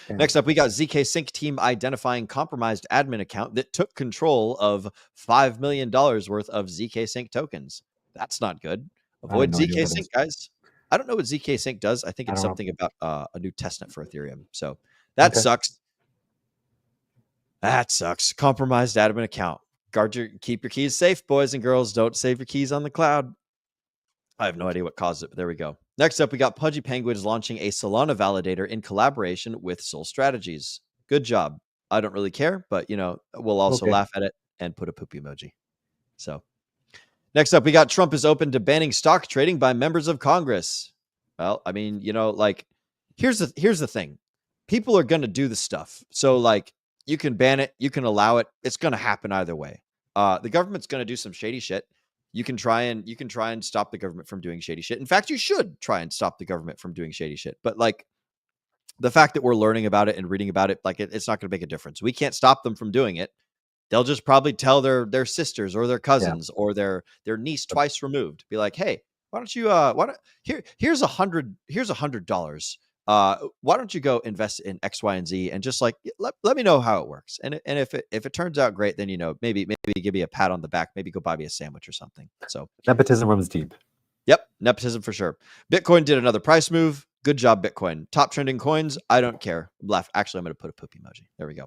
Okay. Next up, we got ZK Sync team identifying compromised admin account that took control of $5 million worth of ZK Sync tokens. That's not good. Avoid ZK Sync, guys. I don't know what ZK Sync does. I think it's something about a new testnet for Ethereum. So that sucks. That sucks. Compromised admin account. Keep your keys safe, boys and girls. Don't save your keys on the cloud. I have no idea what caused it, but there we go. Next up, we got Pudgy Penguins launching a Solana validator in collaboration with Sol Strategies. Good job. I don't really care, but we'll also laugh at it and put a poop emoji. So next up, we got Trump is open to banning stock trading by members of Congress. Well, I mean, here's the thing. People are going to do the stuff. So you can ban it, you can allow it. It's going to happen either way. The government's going to do some shady shit. You can try and stop the government from doing shady shit. In fact, you should try and stop the government from doing shady shit. But the fact that we're learning about it and reading about it, it's not going to make a difference. We can't stop them from doing it. They'll just probably tell their sisters or their cousins or their niece twice removed. Be like, hey, why don't you here's $100. Why don't you go invest in X, Y, and Z and just let me know how it works. And if it turns out great, then maybe give me a pat on the back, maybe go buy me a sandwich or something. So nepotism runs deep. Yep, nepotism for sure. Bitcoin did another price move. Good job, Bitcoin. Top trending coins. I don't care. Actually, I'm going to put a poop emoji. There we go.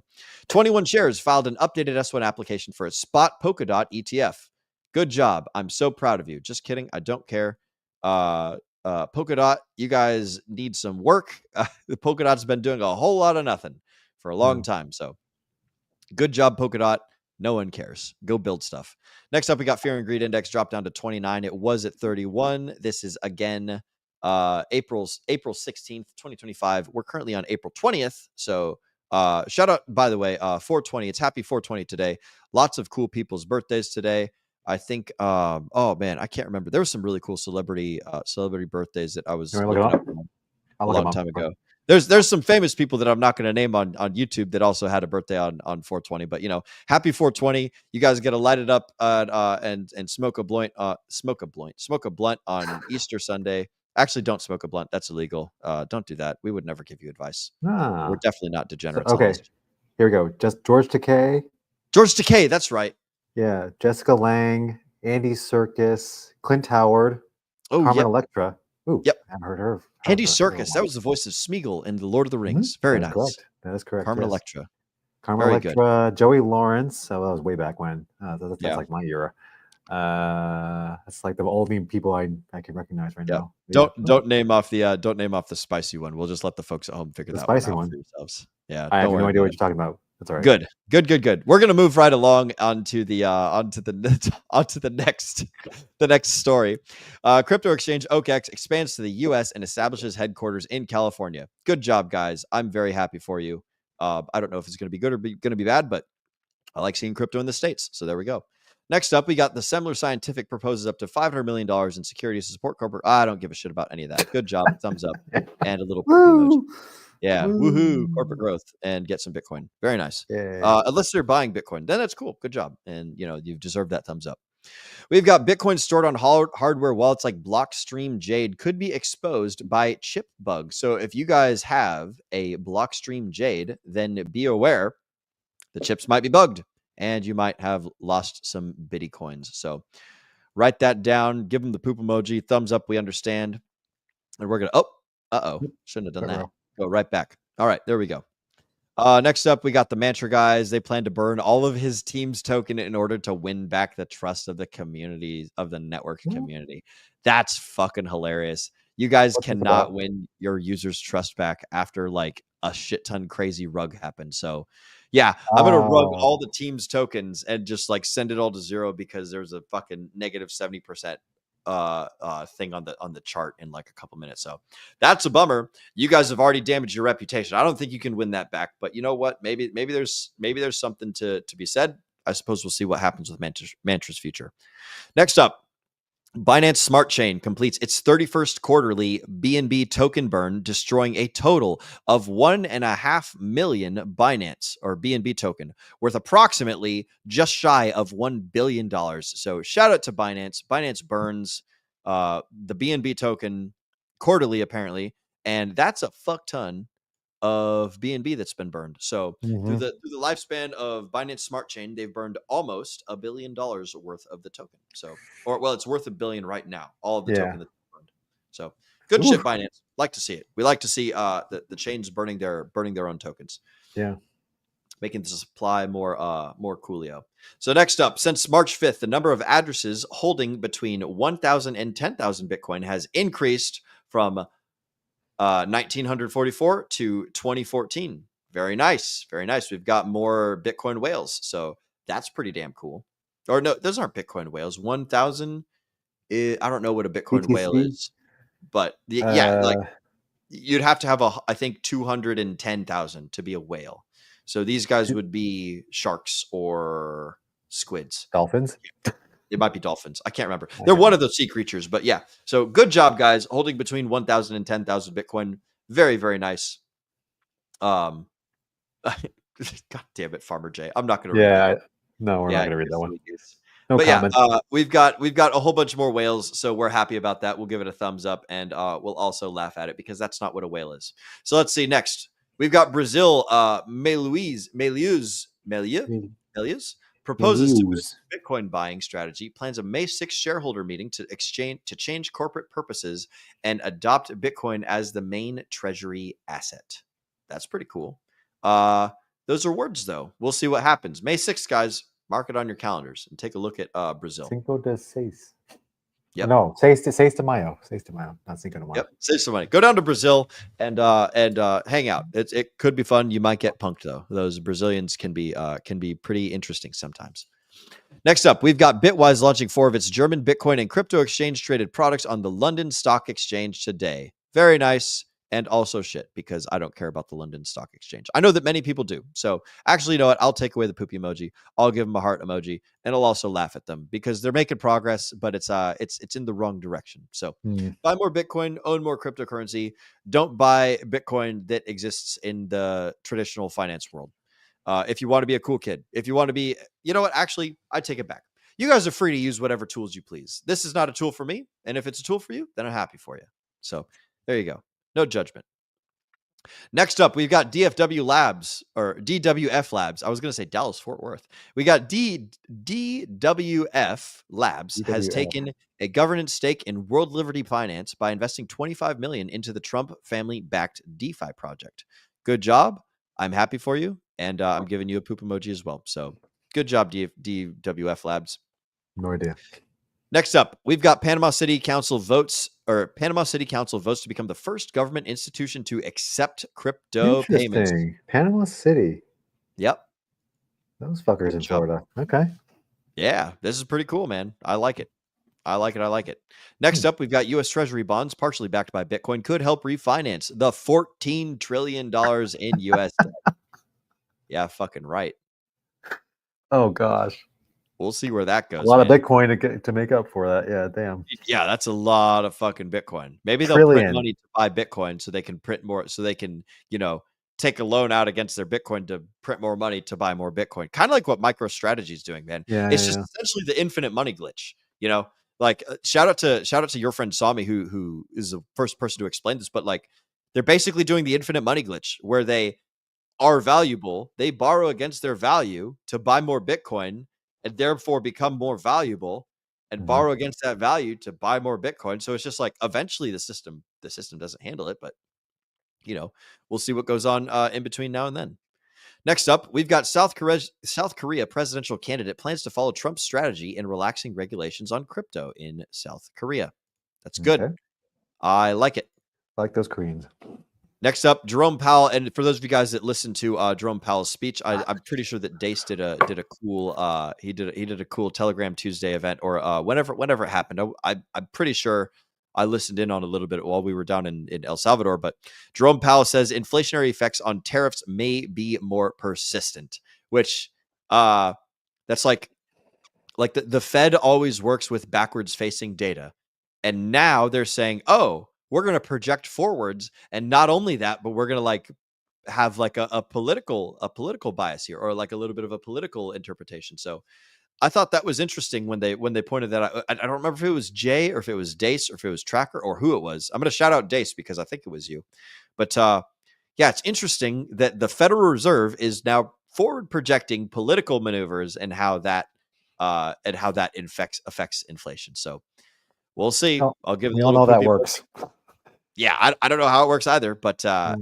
21 Shares filed an updated S1 application for a spot Polkadot ETF. Good job. I'm so proud of you. Just kidding. I don't care. Polkadot, you guys need some work. The Polkadot's been doing a whole lot of nothing for a long time. So good job, Polkadot. No one cares. Go build stuff. Next up, we got Fear and Greed Index dropped down to 29. It was at 31. This is again April 16th, 2025. We're currently on April 20th. So shout out, by the way, 420. It's happy 420 today. Lots of cool people's birthdays today. I think, oh man, I can't remember. There was some really cool celebrity birthdays that I was looking up a long time ago. There's some famous people that I'm not going to name on YouTube that also had a birthday on 420. But happy 420. You guys get to light it up and smoke a blunt on Easter Sunday. Actually, don't smoke a blunt. That's illegal. Don't do that. We would never give you advice. We're definitely not degenerates. Okay, here we go. Just George Takei. George Takei. That's right. Yeah, Jessica Lange, Andy Serkis, Clint Howard, Carmen Electra. Ooh, Yep. I haven't heard her. Andy Serkis. That was the voice of Smeagol in The Lord of the Rings. Very That's nice. correct. That is correct. Carmen yes. Electra. Carmen Very good. Electra, Joey Lawrence. Oh, that was way back when. That's Yeah. like my era. That's like the only people I can recognize right Yeah. now. Don't name off the spicy one. We'll just let the folks at home figure The that one spicy out one. for yourselves. Yeah. I have don't no worry idea about what it. you're talking about. That's all right. Good. We're gonna move right along onto the next story. Crypto exchange OKEx expands to the U.S. and establishes headquarters in California. Good job, guys. I'm very happy for you. I don't know if it's gonna be good or going to be bad, but I like seeing crypto in the States. So there we go. Next up, we got the Semler Scientific proposes up to $500 million in securities to support corporate. I don't give a shit about any of that. Good job. Thumbs up and a little poopy emoji. Yeah. Woohoo. Corporate growth and get some Bitcoin. Very nice. Yeah. Unless they're buying Bitcoin, then that's cool. Good job. And, you've deserved that thumbs up. We've got Bitcoin stored on hardware wallets like Blockstream Jade could be exposed by chip bugs. So if you guys have a Blockstream Jade, then be aware the chips might be bugged and you might have lost some bitty coins. So write that down. Give them the poop emoji. Thumbs up. We understand. And we're going to, shouldn't have done that. Go right back. All right, there we go. Next up, we got the Mantra guys. They plan to burn all of his team's token in order to win back the trust of the community, of the network community. That's fucking hilarious. You guys cannot win your users' trust back after like a shit ton crazy rug happened. So yeah, I'm going to rug all the team's tokens and just like send it all to zero because there's a fucking negative 70% thing on the chart in like a couple minutes. So that's a bummer. You guys have already damaged your reputation. I don't think you can win that back, but you know what? Maybe there's something to be said. I suppose we'll see what happens with Mantra's future. Next up, Binance Smart Chain completes its 31st quarterly BNB token burn, destroying a total of 1.5 million Binance or BNB token worth approximately just shy of $1 billion. So shout out to Binance. Binance burns the BNB token quarterly, apparently, and that's a fuck ton of BNB that's been burned. So through the lifespan of Binance Smart Chain, they've burned almost $1 billion worth of the token. So, it's worth $1 billion right now. All of the token that's burned. So good shit, Binance. Like to see it. We like to see the chains burning their own tokens. Yeah. Making the supply more coolio. So next up, since March 5th, the number of addresses holding between 1,000 and 10,000 Bitcoin has increased from 1944 to 2014. Very nice. We've got more Bitcoin whales. So that's pretty damn cool. Or no, those aren't Bitcoin whales. 1,000. I don't know what a Bitcoin whale is, but like you'd have to have I think 210,000 to be a whale. So these guys would be sharks or squids. Dolphins. It might be dolphins. I can't remember. They're one of those sea creatures, but yeah. So good job, guys, holding between 1,000 and 10,000 Bitcoin. Very, very nice. God damn it, Farmer J. I'm not going to read that. No, we're not going to read that one. No comment. We've got a whole bunch more whales, so we're happy about that. We'll give it a thumbs up, and we'll also laugh at it because that's not what a whale is. So let's see. Next, we've got Brazil. Melius proposes to Bitcoin buying strategy, plans a May 6th shareholder meeting to change corporate purposes and adopt Bitcoin as the main treasury asset. That's pretty cool. Those are words, though. We'll see what happens. May 6th, guys. Mark it on your calendars and take a look at Brazil. Cinco de Seis. Yep. No, Seis de Mayo. Seis de Mayo, not Cinco de Mayo. Yep. Save some money. Go down to Brazil and hang out. It could be fun. You might get punked though. Those Brazilians can be pretty interesting sometimes. Next up, we've got Bitwise launching 4 of its German Bitcoin and crypto exchange traded products on the London Stock Exchange today. Very nice. And also shit, because I don't care about the London Stock Exchange. I know that many people do. So actually, you know what? I'll take away the poopy emoji. I'll give them a heart emoji, and I'll also laugh at them because they're making progress, but it's in the wrong direction. So buy more Bitcoin, own more cryptocurrency. Don't buy Bitcoin that exists in the traditional finance world. If you want to be a cool kid, if you want to be, you know what? Actually, I take it back. You guys are free to use whatever tools you please. This is not a tool for me, and if it's a tool for you, then I'm happy for you. So there you go. No judgment. Next up, we've got DFW Labs or DWF Labs. I was going to say Dallas Fort Worth. We got DWF Labs has DWF. taken a governance stake in World Liberty Finance by investing $25 million into the Trump family-backed DeFi project. Good job. I'm happy for you, and I'm giving you a poop emoji as well. So good job, DWF Labs. No idea. Next up, we've got Panama City Council votes to become the first government institution to accept crypto payments. Interesting. Panama City. Yep. Those fuckers in Florida. Okay. Yeah, this is pretty cool, man. I like it. I like it. Next up, we've got U.S. Treasury bonds, partially backed by Bitcoin, could help refinance the $14 trillion in U.S. debt. Yeah, fucking right. Oh gosh. We'll see where that goes. A lot of Bitcoin to make up for that. Yeah, damn. Yeah, that's a lot of fucking Bitcoin. Maybe they'll print money to buy Bitcoin so they can print more, so they can, take a loan out against their Bitcoin to print more money to buy more Bitcoin. Kind of like what MicroStrategy is doing, man. Yeah, it's just essentially the infinite money glitch. Like shout out to your friend Sami, who is the first person to explain this, but like they're basically doing the infinite money glitch where they are valuable, they borrow against their value to buy more Bitcoin and therefore become more valuable and borrow against that value to buy more Bitcoin. So it's just like eventually the system doesn't handle it, but we'll see what goes on in between now and then. Next up, we've got South Korea presidential candidate plans to follow Trump's strategy in relaxing regulations on crypto in South Korea. That's good. Okay. I like it. I like those Koreans. Next up, Jerome Powell, and for those of you guys that listened to Jerome Powell's speech, I'm pretty sure that Dace did a cool he did a cool Telegram Tuesday event, or whenever it happened. I'm pretty sure I listened in on a little bit while we were down in El Salvador. But Jerome Powell says inflationary effects on tariffs may be more persistent, which that's like the Fed always works with backwards facing data, and now they're saying, oh, we're going to project forwards. And not only that, but we're going to have a political bias here, or like a little bit of a political interpretation. So I thought that was interesting when they pointed that out. I don't remember if it was Jay or if it was Dace or if it was Tracker or who it was. I'm going to shout out Dace because I think it was you. But yeah, it's interesting that the Federal Reserve is now forward projecting political maneuvers and how that affects inflation. So we'll see. I'll give it. We all know that works. Yeah, I don't know how it works either, but no,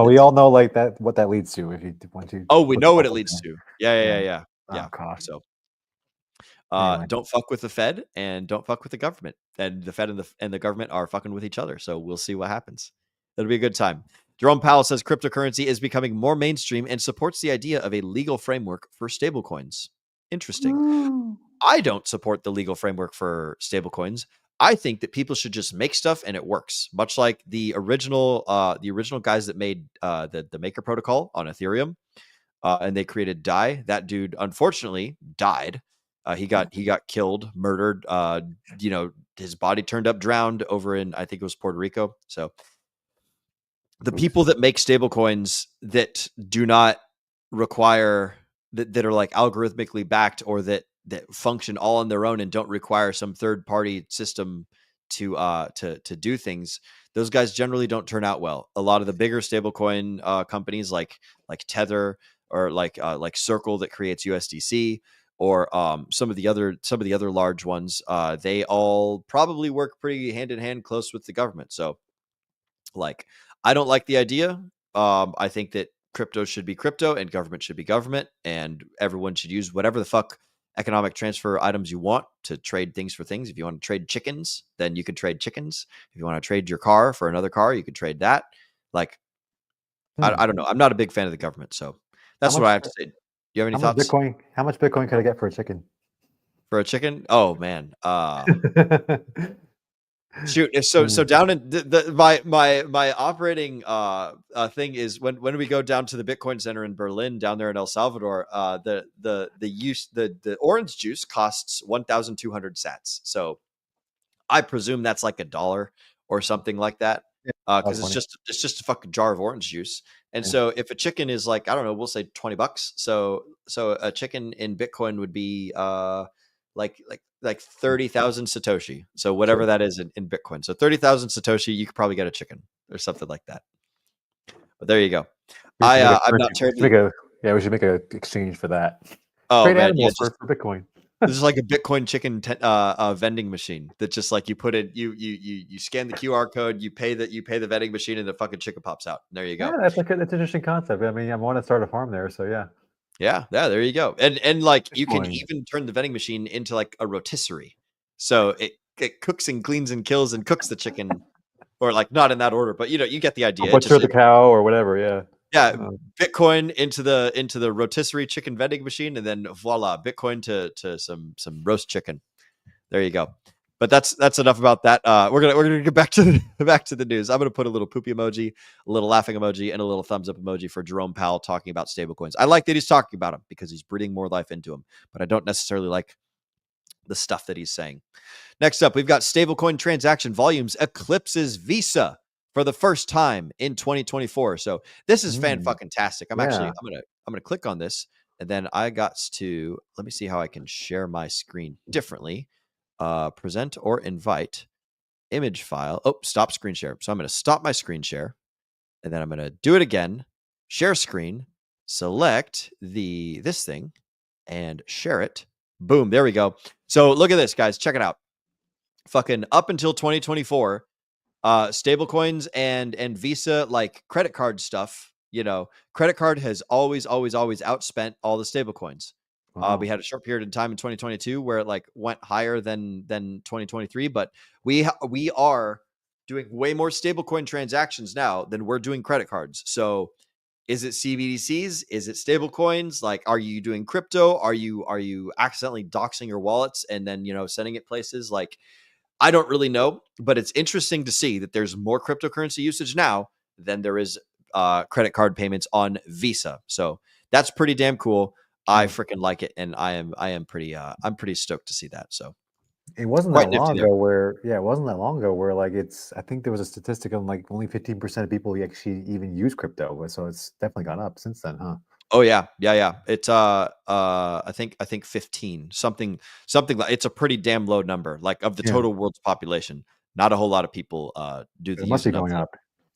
we all know like that what that leads to if you want to. Oh, we know what it leads to. Yeah. Oh, gosh. So Anyway. don't fuck with the Fed and don't fuck with the government. And the Fed and the government are fucking with each other. So we'll see what happens. It'll be a good time. Jerome Powell says cryptocurrency is becoming more mainstream and supports the idea of a legal framework for stablecoins. Interesting. I don't support the legal framework for stablecoins. I think that people should just make stuff and it works, much like the original guys that made the Maker protocol on Ethereum, and they created DAI. That dude unfortunately died. He got killed, murdered. His body turned up drowned over in, I think it was Puerto Rico. So the people that make stablecoins that do not require that are like algorithmically backed, or that function all on their own and don't require some third party system to do things, those guys generally don't turn out well. A lot of the bigger stablecoin companies like Tether, or like Circle that creates USDC, or some of the other large ones, they all probably work pretty hand in hand close with the government. So I don't like the idea. I think that crypto should be crypto and government should be government, and everyone should use whatever the fuck economic transfer items you want to trade things for things. If you want to trade chickens, then you can trade chickens. If you want to trade your car for another car, you can trade that. I don't know. I'm not a big fan of the government, so that's what I have to say. You have any thoughts? How much Bitcoin could I get for a chicken? For a chicken? Oh man. Shoot. So down in my operating thing is when we go down to the Bitcoin Center in Berlin, down there in El Salvador, the orange juice costs 1,200 sats. So I presume that's like $1 or something like that. Because it's just a fucking jar of orange juice. And so if a chicken is like, I don't know, we'll say $20. So a chicken in Bitcoin would be like 30,000 Satoshi. So whatever that is in Bitcoin. So 30,000 Satoshi, you could probably get a chicken or something like that. But there you go. We should make a I'm not currency- terribly. we should make a exchange for that. Oh Trade man, animals yeah, for Bitcoin. this is like a Bitcoin chicken vending machine that just like you put it, you scan the QR code, you pay the vending machine, and the fucking chicken pops out. And there you go. Yeah, that's an interesting concept. I mean, I want to start a farm there, so yeah. Yeah, there you go. And like you can Bitcoin. even turn the vending machine into like a rotisserie, so it cooks and cleans and kills and cooks the chicken, or like not in that order, but you get the idea. Butcher the cow or whatever. Yeah. Yeah, Bitcoin into the rotisserie chicken vending machine, and then voila, Bitcoin to some roast chicken. There you go. But that's enough about that. We're gonna get back to the news. I'm gonna put a little poopy emoji, a little laughing emoji, and a little thumbs up emoji for Jerome Powell talking about stablecoins. I like that he's talking about them because he's breathing more life into them, but I don't necessarily like the stuff that he's saying. Next up, we've got stablecoin transaction volumes eclipses Visa for the first time in 2024. So this is fan-fucking-tastic. I'm gonna click on this, and then I got to let me see how I can share my screen differently. Present or invite image file. Oh, stop screen share. So I'm going to stop my screen share, and then I'm going to do it again. Share screen. Select this thing and share it. Boom. There we go. So look at this, guys. Check it out. Fucking up until 2024, stablecoins and Visa, like credit card stuff. Credit card has always outspent all the stablecoins. Wow. We had a short period of time in 2022 where it like went higher than 2023, but we are doing way more stablecoin transactions now than we're doing credit cards. So is it CBDCs? Is it stablecoins? Like, are you doing crypto? Are you accidentally doxing your wallets and then, sending it places? Like, I don't really know, but it's interesting to see that there's more cryptocurrency usage now than there is credit card payments on Visa. So that's pretty damn cool. I freaking like it, and I'm pretty stoked to see that. So it wasn't that long ago where like I think there was a statistic on like only 15% of people actually even use crypto. So it's definitely gone up since then, huh? Oh yeah. It's I think 15 something like, it's a pretty damn low number. Like of the total world's population, not a whole lot of people do the. It must be going up.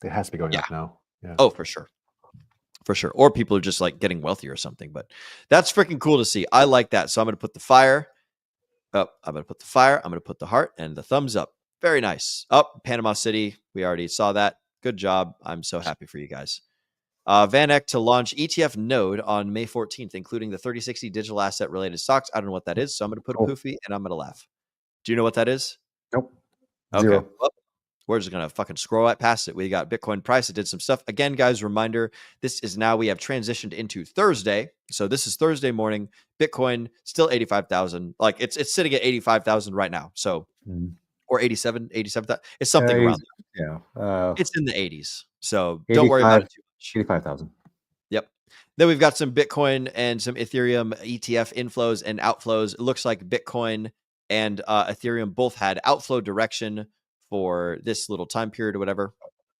It has to be going up now. Yeah. Oh, for sure. Or people are just like getting wealthy or something, but that's freaking cool to see. I like that. So I'm going to put the fire up. I'm going to put the fire. I'm going to put the heart and the thumbs up. Very nice. Panama City. We already saw that. Good job. I'm so happy for you guys. Van Eck to launch ETF node on May 14th, including the 3060 digital asset related stocks. I don't know what that is. So I'm going to put a poofy and I'm going to laugh. Do you know what that is? Nope. Okay. Zero. Well, we're just going to fucking scroll right past it. We got Bitcoin price. It did some stuff. Again, guys, reminder, this is now we have transitioned into Thursday. So this is Thursday morning. Bitcoin still 85,000. Like it's sitting at 85,000 right now. So, or 87,000. It's something around there. Yeah. It's in the 80s. So don't worry about it too much. 85,000. Yep. Then we've got some Bitcoin and some Ethereum ETF inflows and outflows. It looks like Bitcoin and Ethereum both had outflow direction for this little time period or whatever.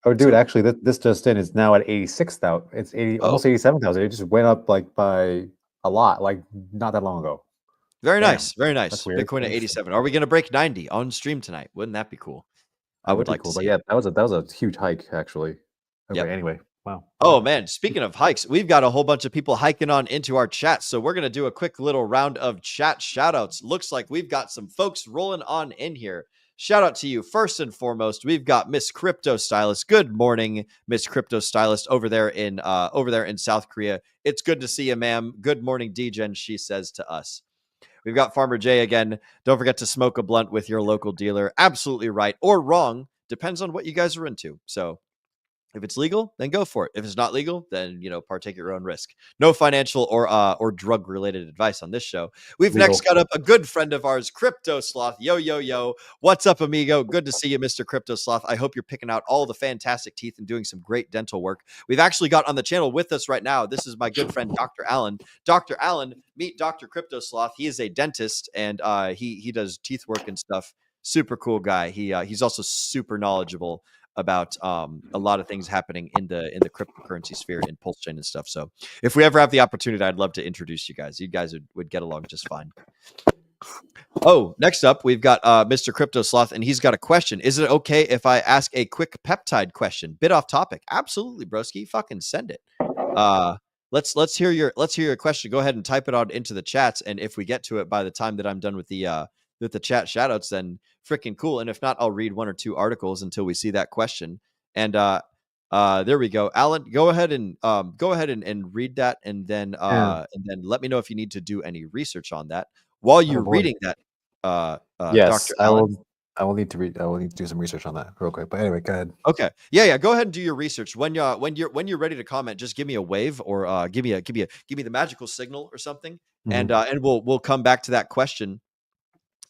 Oh, dude, actually, this just in is now at 86,000. It's almost 87,000. It just went up like by a lot, like not that long ago. Very nice. That's weird. Bitcoin at 87. Are we going to break 90 on stream tonight? Wouldn't that be cool? I would like to see. But yeah, that was a huge hike actually. Okay, yep. Anyway, wow. Oh man, speaking of hikes, we've got a whole bunch of people hiking on into our chat. So we're going to do a quick little round of chat shout outs. Looks like we've got some folks rolling on in here. Shout out to you. First and foremost, we've got Miss Crypto Stylist. Good morning, Miss Crypto Stylist over there in South Korea. It's good to see you, ma'am. Good morning, DGen, she says to us. We've got Farmer J again. Don't forget to smoke a blunt with your local dealer. Absolutely right or wrong. Depends on what you guys are into. So if it's legal, then go for it. If it's not legal, then, partake at your own risk. No financial or drug related advice on this show. We've next got up a good friend of ours, Crypto Sloth. Yo. What's up, amigo? Good to see you, Mr. Crypto Sloth. I hope you're picking out all the fantastic teeth and doing some great dental work. We've actually got on the channel with us right now. This is my good friend, Dr. Allen. Dr. Allen, meet Dr. Crypto Sloth. He is a dentist and he does teeth work and stuff. Super cool guy. He's also super knowledgeable about a lot of things happening in the cryptocurrency sphere in Pulse Chain and stuff. So if we ever have the opportunity, I'd love to introduce you guys. You guys would get along just fine. Oh, next up, we've got Mr. Crypto Sloth, and he's got a question. Is it okay if I ask a quick peptide question? Bit off topic. Absolutely, broski. Fucking send it. Let's hear your question. Go ahead and type it out into the chats, and if we get to it by the time that I'm done with the chat shoutouts, then freaking cool. And if not, I'll read one or two articles until we see that question. And there we go. Alan, go ahead and read that, and then let me know if you need to do any research on that while you're reading that. Yes, Dr. Alan. I will need to read. I will need to do some research on that real quick. But anyway, go ahead. Okay. Yeah. Go ahead and do your research. When you're ready to comment, just give me a wave or give me the magical signal or something, and we'll come back to that question.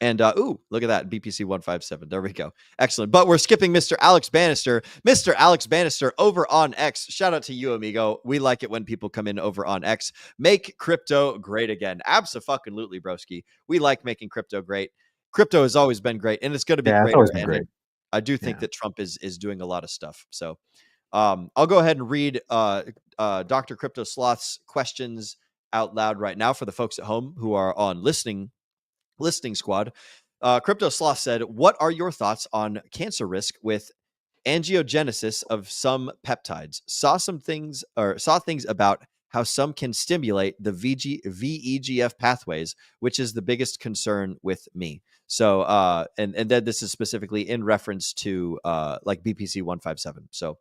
And look at that, BPC 157. There we go. Excellent. But we're skipping Mr. Alex Bannister. Mr. Alex Bannister over on X. Shout out to you, amigo. We like it when people come in over on X. Make crypto great again. Abso-fucking-lutely, broski. We like making crypto great. Crypto has always been great, and it's going to be great. It's always been great. I do think that Trump is doing a lot of stuff. So I'll go ahead and read Dr. Crypto Sloth's questions out loud right now for the folks at home who are on listening squad. Crypto Sloth said, what are your thoughts on cancer risk with angiogenesis of some peptides? Saw things about how some can stimulate the VEGF pathways, which is the biggest concern with me. So, and then this is specifically in reference to like BPC 157. So,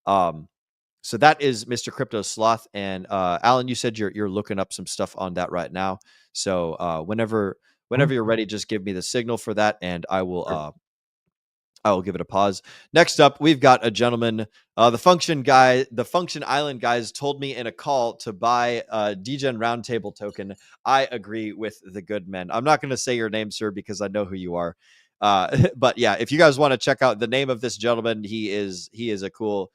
so that is Mr. Crypto Sloth. And Alan, you said you're looking up some stuff on that right now. So whenever you're ready, just give me the signal for that, and I will give it a pause. Next up, we've got a gentleman, the Function Island guys told me in a call to buy a DGen Roundtable token. I agree with the good men. I'm not going to say your name, sir, because I know who you are. But yeah, if you guys want to check out the name of this gentleman, he is a cool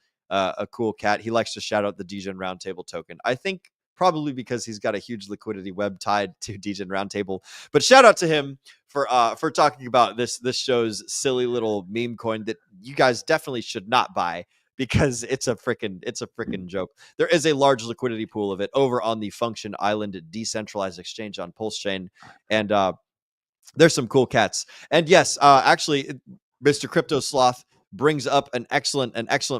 cat. He likes to shout out the DGen Roundtable token. I think probably because he's got a huge liquidity web tied to DGen Roundtable. But shout out to him for talking about this show's silly little meme coin that you guys definitely should not buy because it's a freaking joke. There is a large liquidity pool of it over on the Function Island decentralized exchange on Pulse Chain, and there's some cool cats. And yes, actually, Mr. Crypto Sloth brings up an excellent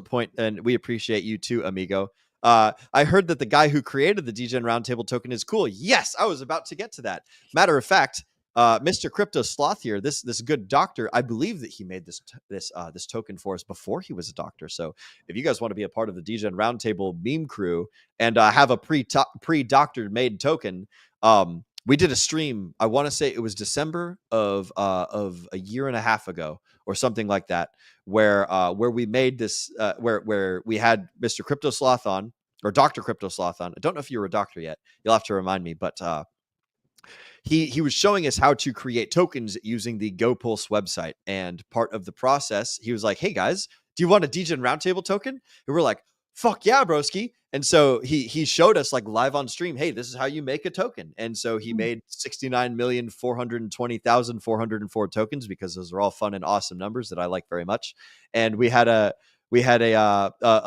point, and we appreciate you too, amigo. I heard that the guy who created the DGen Roundtable token is cool. Yes, I was about to get to that. Matter of fact, Mr. Crypto Sloth here, this good doctor, I believe that he made this token for us before he was a doctor. So if you guys want to be a part of the DGen Roundtable meme crew and have a pre-doctor made token, we did a stream. I want to say it was December of a year and a half ago or something like that, where we made this, where we had Mr. Crypto Sloth on, or Dr. Crypto Sloth on. I don't know if you were a doctor yet. You'll have to remind me, but he was showing us how to create tokens using the GoPulse website. And part of the process, he was like, "Hey guys, do you want a DGen Roundtable token?" And we're like, "Fuck yeah, broski." And so he showed us like live on stream, "Hey, this is how you make a token." And so he made 69,420,404 tokens, because those are all fun and awesome numbers that I like very much. And we had a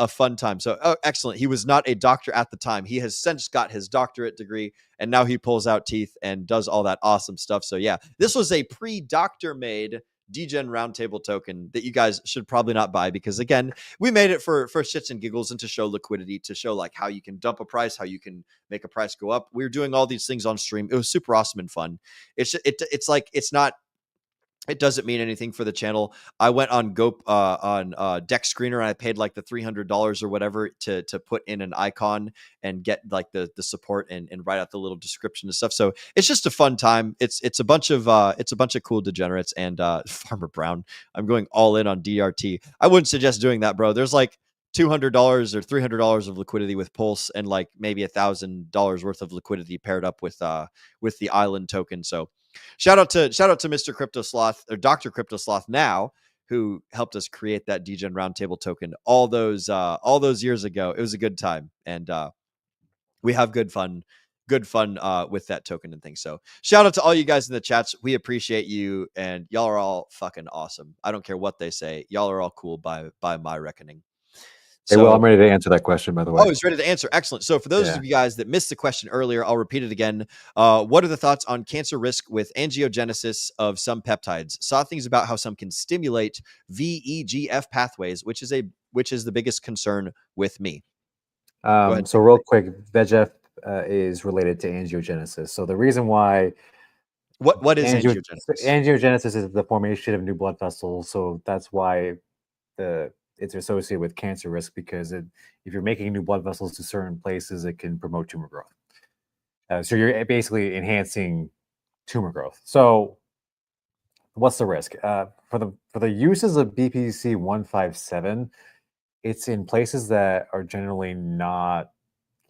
fun time. So excellent. He was not a doctor at the time. He has since got his doctorate degree, and now he pulls out teeth and does all that awesome stuff. So yeah, this was a pre-doctor made DGen Roundtable token that you guys should probably not buy, because again, we made it for shits and giggles and to show liquidity, to show like how you can dump a price, how you can make a price go up. We were doing all these things on stream. It was super awesome and fun. It doesn't mean anything for the channel. I went on Deck Screener, and I paid like the $300 or whatever to put in an icon and get like the support and write out the little description and stuff. So it's just a fun time. It's a bunch of cool degenerates and Farmer Brown. I'm going all in on DRT. I wouldn't suggest doing that, bro. There's like $200 or $300 of liquidity with Pulse, and like maybe $1,000 worth of liquidity paired up with the Island token. So shout out to Mr. Crypto Sloth, or Dr. Crypto Sloth now, who helped us create that DGen Roundtable token all those years ago. It was a good time, and we have good fun with that token and things. So shout out to all you guys in the chats. We appreciate you, and y'all are all fucking awesome. I don't care what they say. Y'all are all cool by my reckoning. Hey, well, I'm ready to answer that question, by the way. Oh, he's ready to answer. Excellent. So for those of you guys that missed the question earlier, I'll repeat it again. What are the thoughts on cancer risk with angiogenesis of some peptides? Saw things about how some can stimulate VEGF pathways, which is the biggest concern with me. Go ahead. So real quick, VEGF is related to angiogenesis. So the reason why What is angiogenesis? Angiogenesis is the formation of new blood vessels. So that's why it's associated with cancer risk, because if you're making new blood vessels to certain places, it can promote tumor growth. So you're basically enhancing tumor growth. So what's the risk? For the uses of BPC 157, it's in places that are generally not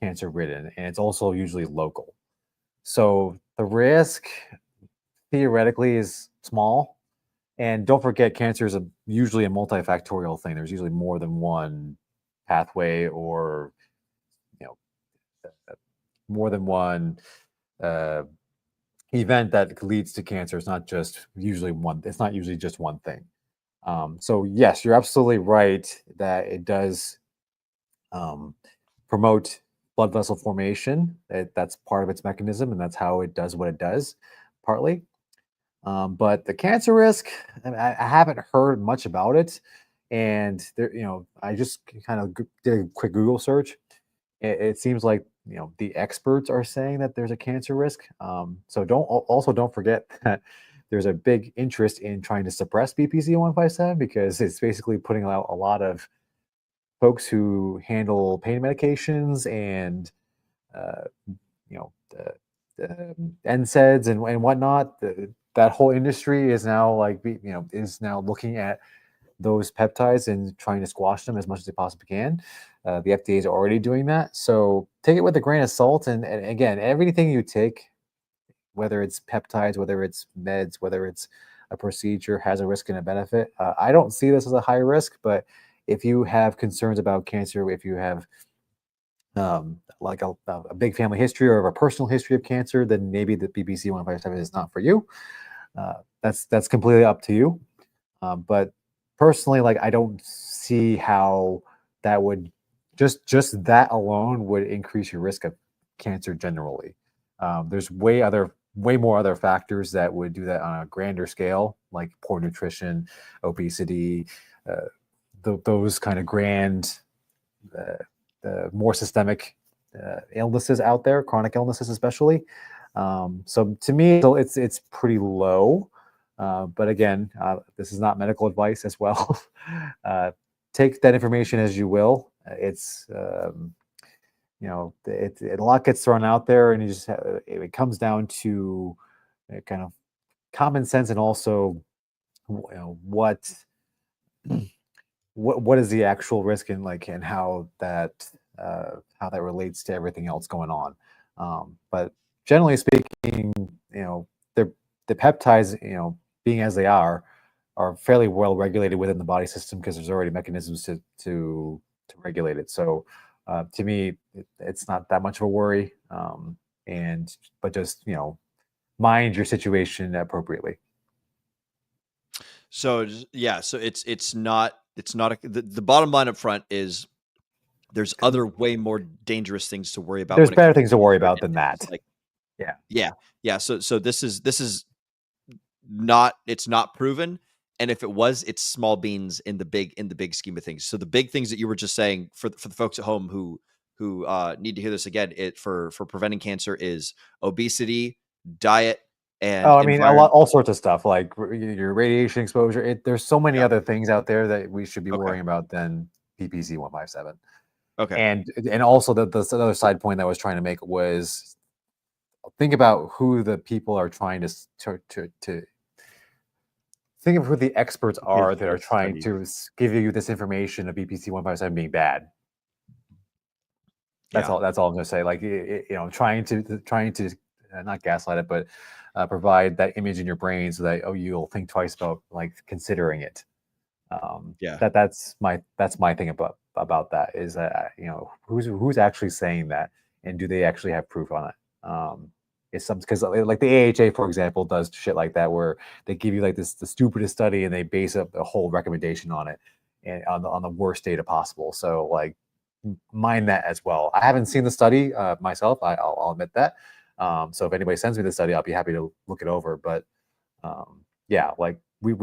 cancer ridden, and it's also usually local. So the risk theoretically is small. And don't forget, cancer is usually a multifactorial thing. There's usually more than one pathway, or more than one event that leads to cancer. It's not just usually one. It's not usually just one thing. So yes, you're absolutely right that it does promote blood vessel formation. That's part of its mechanism, and that's how it does what it does, partly. But the cancer risk, I haven't heard much about it, and there, I just kind of did a quick Google search. It seems like the experts are saying that there's a cancer risk. So don't forget that there's a big interest in trying to suppress BPC 157, because it's basically putting out a lot of folks who handle pain medications and NSAIDs and whatnot. That whole industry is now looking at those peptides and trying to squash them as much as they possibly can. The FDA is already doing that. So take it with a grain of salt. And again, everything you take, whether it's peptides, whether it's meds, whether it's a procedure, has a risk and a benefit. I don't see this as a high risk, but if you have concerns about cancer, if you have like a big family history or a personal history of cancer, then maybe the BPC 157 is not for you. That's completely up to you. But personally, I don't see how that would just that alone would increase your risk of cancer generally. There's way more other factors that would do that on a grander scale, like poor nutrition, obesity, those kind of grand, more systemic illnesses out there, chronic illnesses especially. So to me, it's pretty low. But again, this is not medical advice as well. Take that information as you will. It's a lot gets thrown out there, and it comes down to kind of common sense, and also what is the actual risk, and how that relates to everything else going on. But generally speaking, the peptides, being as they are fairly well regulated within the body system, because there's already mechanisms to regulate it. So to me, it's not that much of a worry. But just mind your situation appropriately. So yeah, so it's not the bottom line up front is there's other way more dangerous things to worry about. There's better things to worry about than that. Yeah. So this is not, it's not proven. And if it was, it's small beans in the big scheme of things. So the big things that you were just saying for the folks at home who need to hear this again, for preventing cancer is obesity, diet, and all sorts of stuff, like your radiation exposure. There's so many other things out there that we should be worrying about than BPC 157. Okay. And also the other side point that I was trying to make was, think about who the people are trying to think of who the experts are that are trying to give you this information of BPC 157 being bad. That's all I'm going to say. Trying to not gaslight it, but provide that image in your brain so that you'll think twice about considering it. That's my thing about that, is that who's actually saying that, and do they actually have proof on it? It's something, because like the AHA, for example, does shit like that, where they give you the stupidest study and they base up a whole recommendation on it. and on the worst data possible. So like mind that as well. I haven't seen the study myself. I'll admit that. So if anybody sends me the study, I'll be happy to look it over. But yeah, like we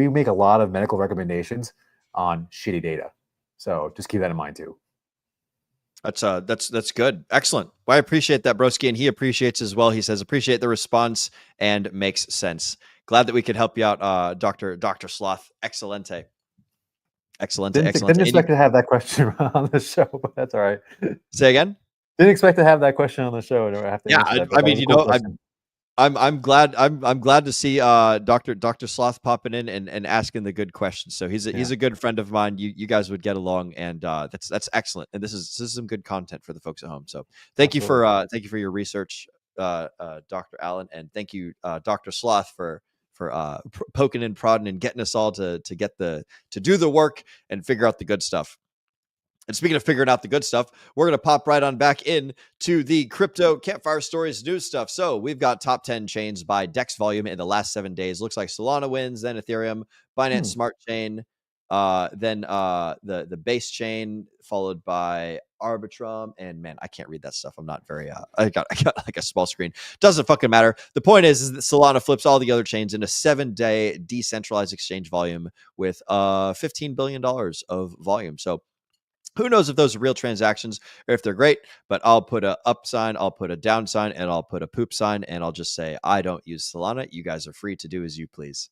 make a lot of medical recommendations on shitty data. So just keep that in mind too. That's good. Excellent. Well, I appreciate that, broski, and he appreciates as well. He says, appreciate the response and makes sense. Glad that we could help you out, Dr. Sloth. Excelente. Didn't expect to have that question on the show, but that's all right. Say again? Didn't expect to have that question on the show. I have to yeah, that, I mean, you know, I'm glad to see Dr. Sloth popping in and asking the good questions. So he's a good friend of mine. You guys would get along, and that's excellent. And this is some good content for the folks at home. So thank you for your research, Dr. Allen, and thank you, Dr. Sloth, for poking and prodding and getting us all to do the work and figure out the good stuff. And speaking of figuring out the good stuff, we're going to pop right on back in to the crypto Campfire Stories news stuff. So we've got top 10 chains by DEX volume in the last 7 days. Looks like Solana wins, then Ethereum, Binance Smart Chain, then the base chain, followed by Arbitrum. And man, I can't read that stuff. I'm not very, I got like a small screen. Doesn't fucking matter. The point is that Solana flips all the other chains in a 7-day decentralized exchange volume with $15 billion of volume. So who knows if those are real transactions or if they're great, but I'll put a up sign, I'll put a down sign, and I'll put a poop sign, and I'll just say, I don't use Solana. You guys are free to do as you please.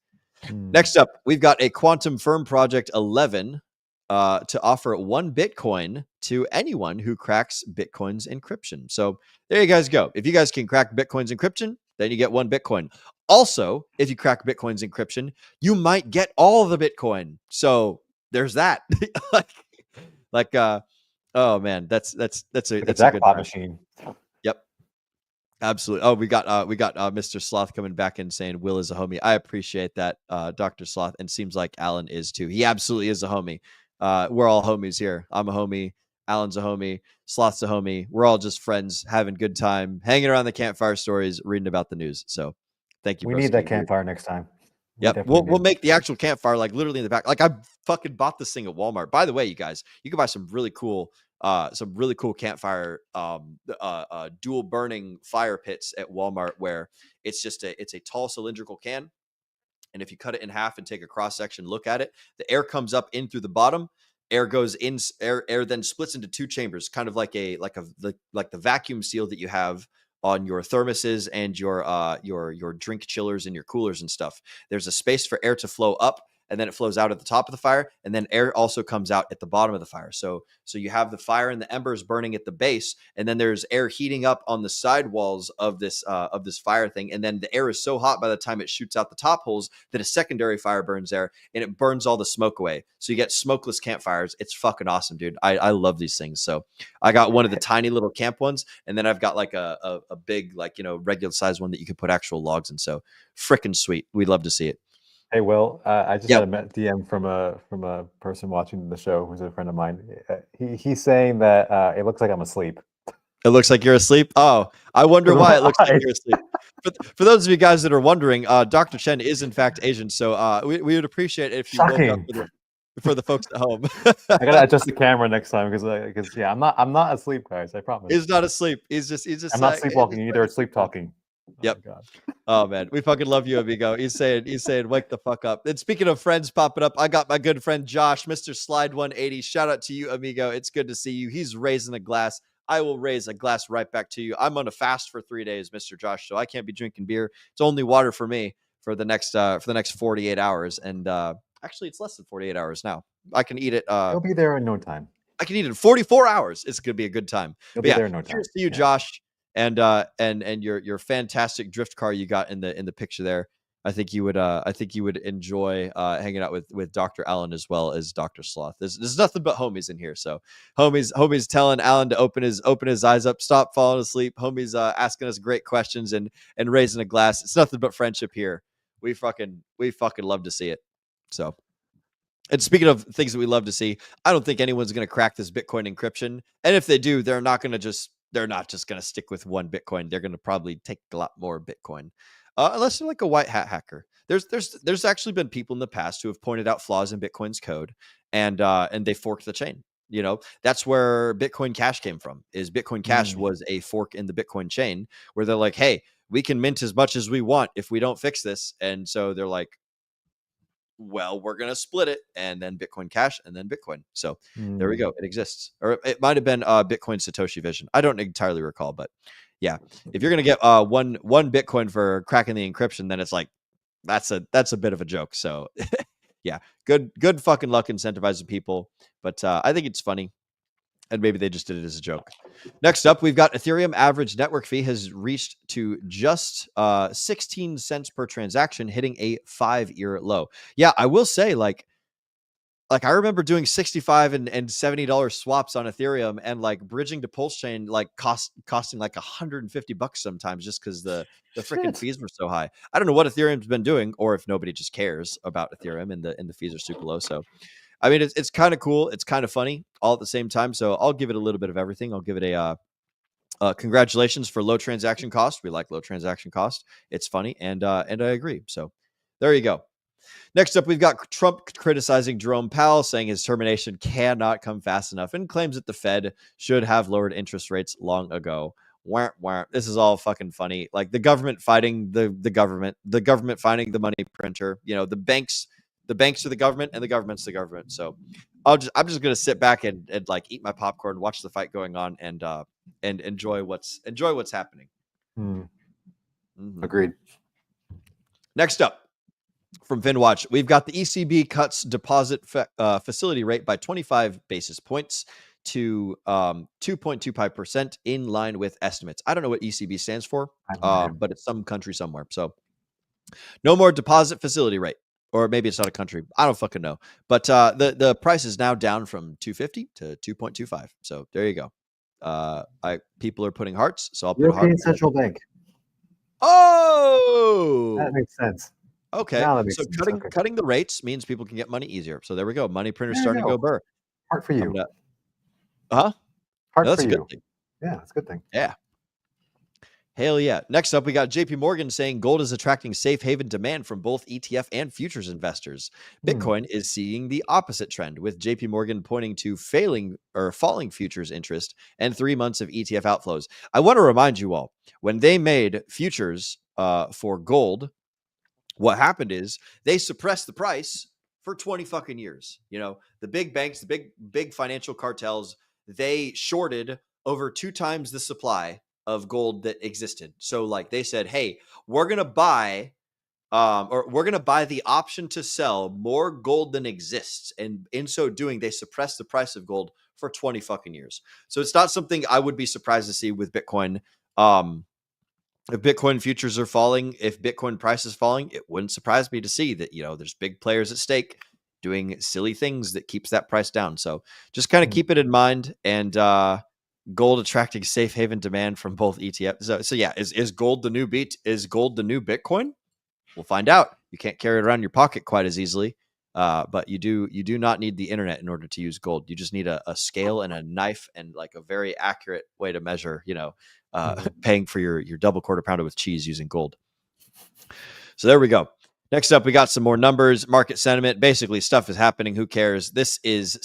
Next up, we've got a Quantum Firm Project 11 to offer 1 Bitcoin to anyone who cracks Bitcoin's encryption. So there you guys go. If you guys can crack Bitcoin's encryption, then you get 1 Bitcoin. Also, if you crack Bitcoin's encryption, you might get all the Bitcoin. So there's that. Oh man, that's a good jackpot machine. Yep, absolutely. Oh, we got Mr. Sloth coming back and saying Will is a homie. I appreciate that, Dr. Sloth, and seems like Alan is too. He absolutely is a homie. We're all homies here. I'm a homie. Alan's a homie. Sloth's a homie. We're all just friends, having good time, hanging around the Campfire Stories, reading about the news. So, thank you. We need that campfire next time. Yep, we'll make the actual campfire like literally in the back. Like I fucking bought this thing at Walmart. By the way, you guys, you can buy some really cool campfire dual burning fire pits at Walmart, where it's a tall cylindrical can, and if you cut it in half and take a cross section look at it, the air comes up in through the bottom. Air goes in. Air then splits into 2 chambers, kind of like the vacuum seal that you have on your thermoses and your drink chillers and your coolers and stuff. There's a space for air to flow up, and then it flows out at the top of the fire, and then air also comes out at the bottom of the fire. So you have the fire and the embers burning at the base, and then there's air heating up on the side walls of this fire thing, and then the air is so hot by the time it shoots out the top holes that a secondary fire burns there, and it burns all the smoke away. So you get smokeless campfires. It's fucking awesome, dude. I love these things. So I got one of the tiny little camp ones, and then I've got like a big, like, regular size one that you can put actual logs in. So freaking sweet. We'd love to see it. Hey, Will, I just got a DM from a person watching the show who's a friend of mine. He's saying that it looks like I'm asleep. It looks like you're asleep? Oh, I wonder why it looks like you're asleep. For those of you guys that are wondering, Dr. Chen is in fact Asian, so we would appreciate it if you woke up for the folks at home. I gotta adjust the camera next time because I'm not asleep, guys. I promise. He's not asleep. He's just. I'm not sleepwalking either. Or sleep talking. Yep. Oh man, we fucking love you, amigo. He's saying, wake the fuck up. And speaking of friends popping up, I got my good friend Josh, Mr. Slide 180. Shout out to you, amigo. It's good to see you. He's raising a glass. I will raise a glass right back to you. I'm on a fast for 3 days, Mr. Josh, so I can't be drinking beer. It's only water for me for the next 48 hours. And actually, it's less than 48 hours now. I can eat it. You'll be there in no time. I can eat it in 44 hours. It's gonna be a good time. You'll be there in no time. Cheers to you, Josh. And your fantastic drift car you got in the picture there. I think you would enjoy hanging out with Dr. Allen as well as Dr. Sloth. There's nothing but homies in here. So homies telling Allen to open his eyes up, stop falling asleep. Homies asking us great questions and raising a glass. It's nothing but friendship here. We fucking love to see it. So, and speaking of things that we love to see, I don't think anyone's going to crack this Bitcoin encryption. And if they do, they're not just going to stick with 1 Bitcoin. They're going to probably take a lot more Bitcoin. unless you're like a white hat hacker. There's actually been people in the past who have pointed out flaws in Bitcoin's code, and they forked the chain. You know, that's where Bitcoin Cash came from. Is Bitcoin Cash was a fork in the Bitcoin chain where they're like, hey, we can mint as much as we want if we don't fix this, and so they're like, well, we're going to split it, and then Bitcoin Cash, and then Bitcoin. So there we go. It exists. Or it might have been Bitcoin Satoshi Vision. I don't entirely recall, but yeah, if you're going to get one Bitcoin for cracking the encryption, then it's like, that's a bit of a joke. So yeah, good fucking luck incentivizing people. But I think it's funny. And maybe they just did it as a joke. Next up, we've got Ethereum average network fee has reached to just 16 cents per transaction, hitting a 5-year low. Yeah, I will say, like I remember doing $65 and $70 swaps on Ethereum, and like bridging to Pulse Chain like costing like $150 sometimes, just because the freaking fees were so high. I don't know what Ethereum's been doing, or if nobody just cares about Ethereum and the fees are super low. So I mean, it's kind of cool. It's kind of funny all at the same time. So I'll give it a little bit of everything. I'll give it a congratulations for low transaction cost. We like low transaction cost. It's funny, and I agree. So there you go. Next up, we've got Trump criticizing Jerome Powell, saying his termination cannot come fast enough, and claims that the Fed should have lowered interest rates long ago. Wah, wah. This is all fucking funny. Like the government fighting the government fighting the money printer. You know, the banks are the government, and the government's the government. So I'm just gonna sit back and like eat my popcorn, watch the fight going on, and enjoy what's happening. Agreed. Next up, from FinWatch, we've got the ECB cuts deposit facility rate by 25 basis points to 2.25%, in line with estimates. I don't know what ECB stands for, but it's some country somewhere. So no more deposit facility rate. Or maybe it's not a country. I don't fucking know. But the price is now down from 250 to 2.25. So there you go. People are putting hearts, so I'll put European hearts. Central Bank. Oh, that makes sense. Okay. So cutting the rates means people can get money easier. So there we go. Money printers starting to go burr. Heart for you. Heart for you. Good thing. Yeah, that's a good thing. Yeah. Hell yeah. Next up, we got JP Morgan saying gold is attracting safe haven demand from both ETF and futures investors. Bitcoin is seeing the opposite trend, with JP Morgan pointing to falling futures interest and 3 months of ETF outflows. I want to remind you all, when they made futures for gold, what happened is they suppressed the price for 20 fucking years. You know, the big banks, the big financial cartels, they shorted over 2 times the supply of gold that existed. So like they said, hey, we're going to buy the option to sell more gold than exists. And in so doing, they suppressed the price of gold for 20 fucking years. So it's not something I would be surprised to see with Bitcoin. If Bitcoin futures are falling, if Bitcoin price is falling, it wouldn't surprise me to see that, you know, there's big players at stake doing silly things that keeps that price down. So just kind of keep it in mind. And gold attracting safe haven demand from both ETFs. So yeah, is gold the new Bitcoin? We'll find out. You can't carry it around in your pocket quite as easily, but you do not need the internet in order to use gold. You just need a scale and a knife and like a very accurate way to measure, you know, paying for your double quarter pounder with cheese using gold. So there we go. Next up, we got some more numbers, market sentiment. Basically, stuff is happening. Who cares? Is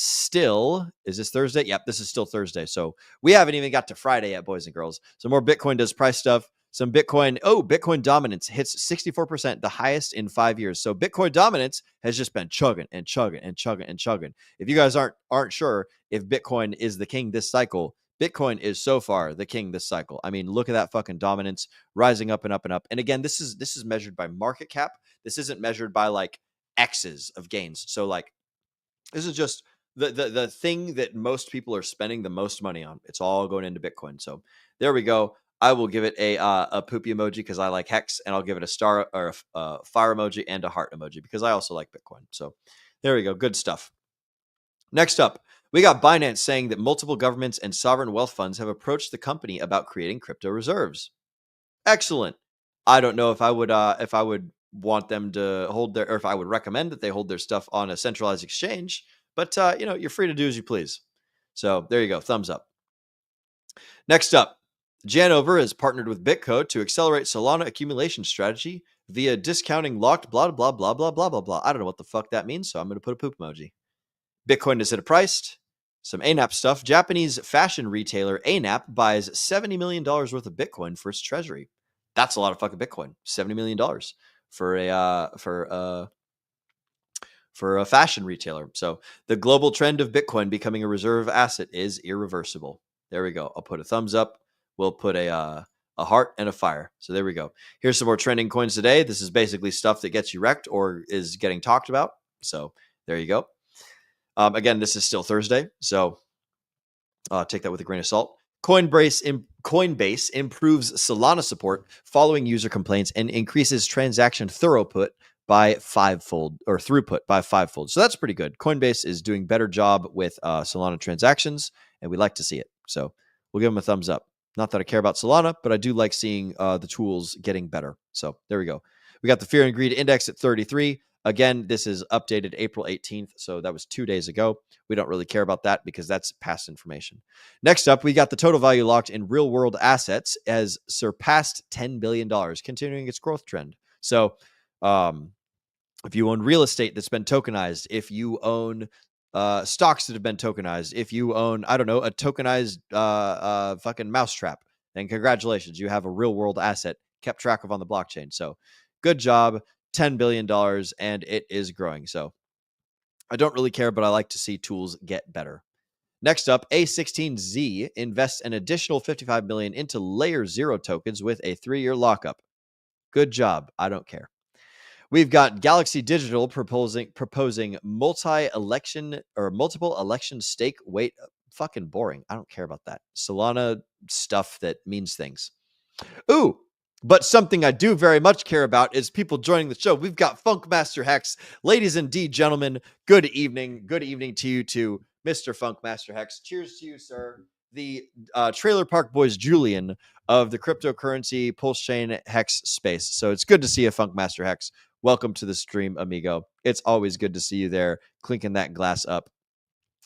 this Thursday? Yep, this is still Thursday. So we haven't even got to Friday yet, boys and girls. So more Bitcoin does price stuff. Some Bitcoin dominance hits 64%, the highest in 5 years. So Bitcoin dominance has just been chugging and chugging and chugging and chugging. If you guys aren't sure if Bitcoin is the king this cycle, Bitcoin is so far the king this cycle. I mean, look at that fucking dominance rising up and up and up. And again, this is measured by market cap. This isn't measured by like X's of gains. So like, this is just the thing that most people are spending the most money on. It's all going into Bitcoin. So there we go. I will give it a poop emoji because I like Hex, and I'll give it a star or a fire emoji and a heart emoji because I also like Bitcoin. So there we go. Good stuff. Next up, we got Binance saying that multiple governments and sovereign wealth funds have approached the company about creating crypto reserves. Excellent. I don't know if I would want them to hold or if I would recommend that they hold their stuff on a centralized exchange, but you know, you're free to do as you please. So there you go. Thumbs up. Next up, Janover has partnered with BitCode to accelerate Solana accumulation strategy via discounting locked blah, blah, blah, blah, blah, blah, blah. I don't know what the fuck that means, so I'm going to put a poop emoji. Bitcoin has hit a price. Some ANAP stuff. Japanese fashion retailer ANAP buys $70 million worth of Bitcoin for its treasury. That's a lot of fucking Bitcoin. $70 million for a fashion retailer. So the global trend of Bitcoin becoming a reserve asset is irreversible. There we go. I'll put a thumbs up. We'll put a heart and a fire. So there we go. Here's some more trending coins today. This is basically stuff that gets you wrecked or is getting talked about. So there you go. Again, this is still Thursday, so take that with a grain of salt. Coinbase improves Solana support following user complaints and increases transaction throughput by fivefold. So that's pretty good. Coinbase is doing better job with Solana transactions, and we like to see it. So we'll give them a thumbs up. Not that I care about Solana, but I do like seeing the tools getting better. So there we go. We got the Fear and Greed Index at 33. Again, this is updated April 18th, so that was 2 days ago. We don't really care about that because that's past information. Next up, we got the total value locked in real-world assets has surpassed $10 billion, continuing its growth trend. So if you own real estate that's been tokenized, if you own stocks that have been tokenized, if you own, I don't know, a tokenized fucking mousetrap, then congratulations, you have a real-world asset kept track of on the blockchain. So good job. $10 billion, and it is growing. So I don't really care, but I like to see tools get better. Next up, A16Z invests an additional $55 million into Layer 0 tokens with a 3-year lockup. Good job. I don't care. We've got Galaxy Digital proposing multiple election stake weight. Fucking boring. I don't care about that. Solana stuff that means things. Ooh. But something I do very much care about is people joining the show. We've got Funkmaster Hex. Ladies and gentlemen, good evening. Good evening to you too, Mr. Funkmaster Hex. Cheers to you, sir. The Trailer Park Boys Julian of the cryptocurrency pulse chain Hex space. So it's good to see you, Funkmaster Hex. Welcome to the stream, amigo. It's always good to see you there, clinking that glass up.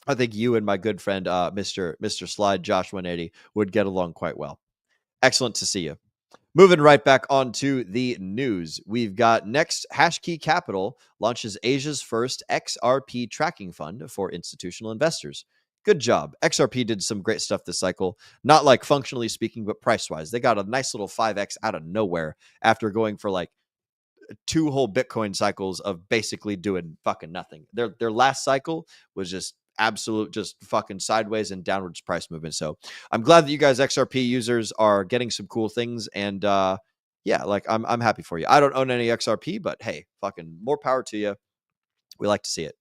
I think you and my good friend, Mr. Slide, Josh 180, would get along quite well. Excellent to see you. Moving right back onto the news, we've got next Hashkey Capital launches Asia's first XRP tracking fund for institutional investors. Good job. XRP did some great stuff this cycle, not like functionally speaking, but price-wise. They got a nice little 5x out of nowhere after going for like 2 whole Bitcoin cycles of basically doing fucking nothing. Their last cycle was just absolute just fucking sideways and downwards price movement. So I'm glad that you guys XRP users are getting some cool things, and yeah, like I'm happy for you. I don't own any XRP, but hey, fucking more power to you. We like to see it.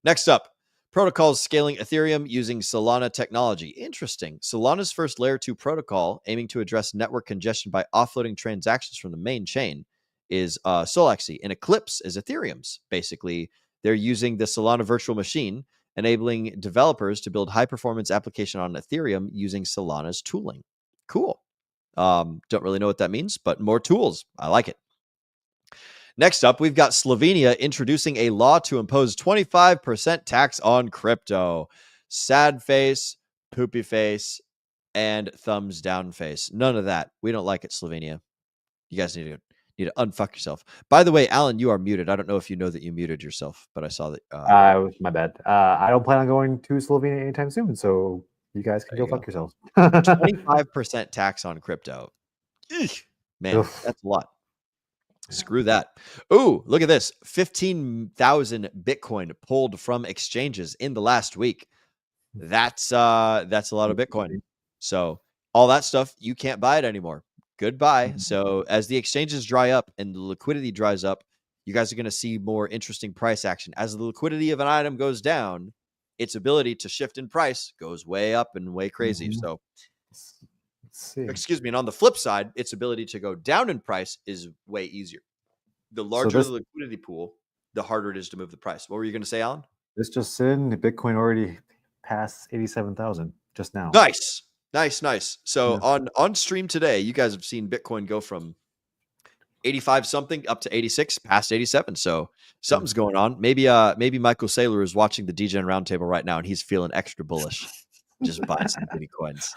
Next up, protocols scaling Ethereum using Solana technology. Interesting. Solana's first layer 2 protocol aiming to address network congestion by offloading transactions from the main chain is Solexi, and Eclipse is Ethereum's. Basically, they're using the Solana virtual machine, enabling developers to build high-performance application on Ethereum using Solana's tooling. Cool. Don't really know what that means, but more tools. I like it. Next up, we've got Slovenia introducing a law to impose 25% tax on crypto. Sad face, poopy face, and thumbs down face. None of that. We don't like it, Slovenia. You guys need to unfuck yourself. By the way, Alan, you are muted. I don't know if you know that you muted yourself, but I saw that. My bad. I don't plan on going to Slovenia anytime soon, so you guys can go fuck yourselves. 25% tax on crypto. Eesh, man, Oof. that's a lot. Screw that. Ooh, look at this. 15,000 Bitcoin pulled from exchanges in the last week. That's a lot of Bitcoin. So all that stuff, you can't buy it anymore. Goodbye. So as the exchanges dry up and the liquidity dries up, you guys are going to see more interesting price action. As the liquidity of an item goes down, its ability to shift in price goes way up and way crazy. So, excuse me. And on the flip side, its ability to go down in price is way easier. The larger the liquidity pool, the harder it is to move the price. What were you going to say, Alan? This just in, Bitcoin already passed 87,000 just now. Nice. So on stream today, you guys have seen Bitcoin go from 85 something up to 86, past 87. So something's going on. Maybe Michael Saylor is watching the DGen Roundtable right now and he's feeling extra bullish. Just buy some bitty coins.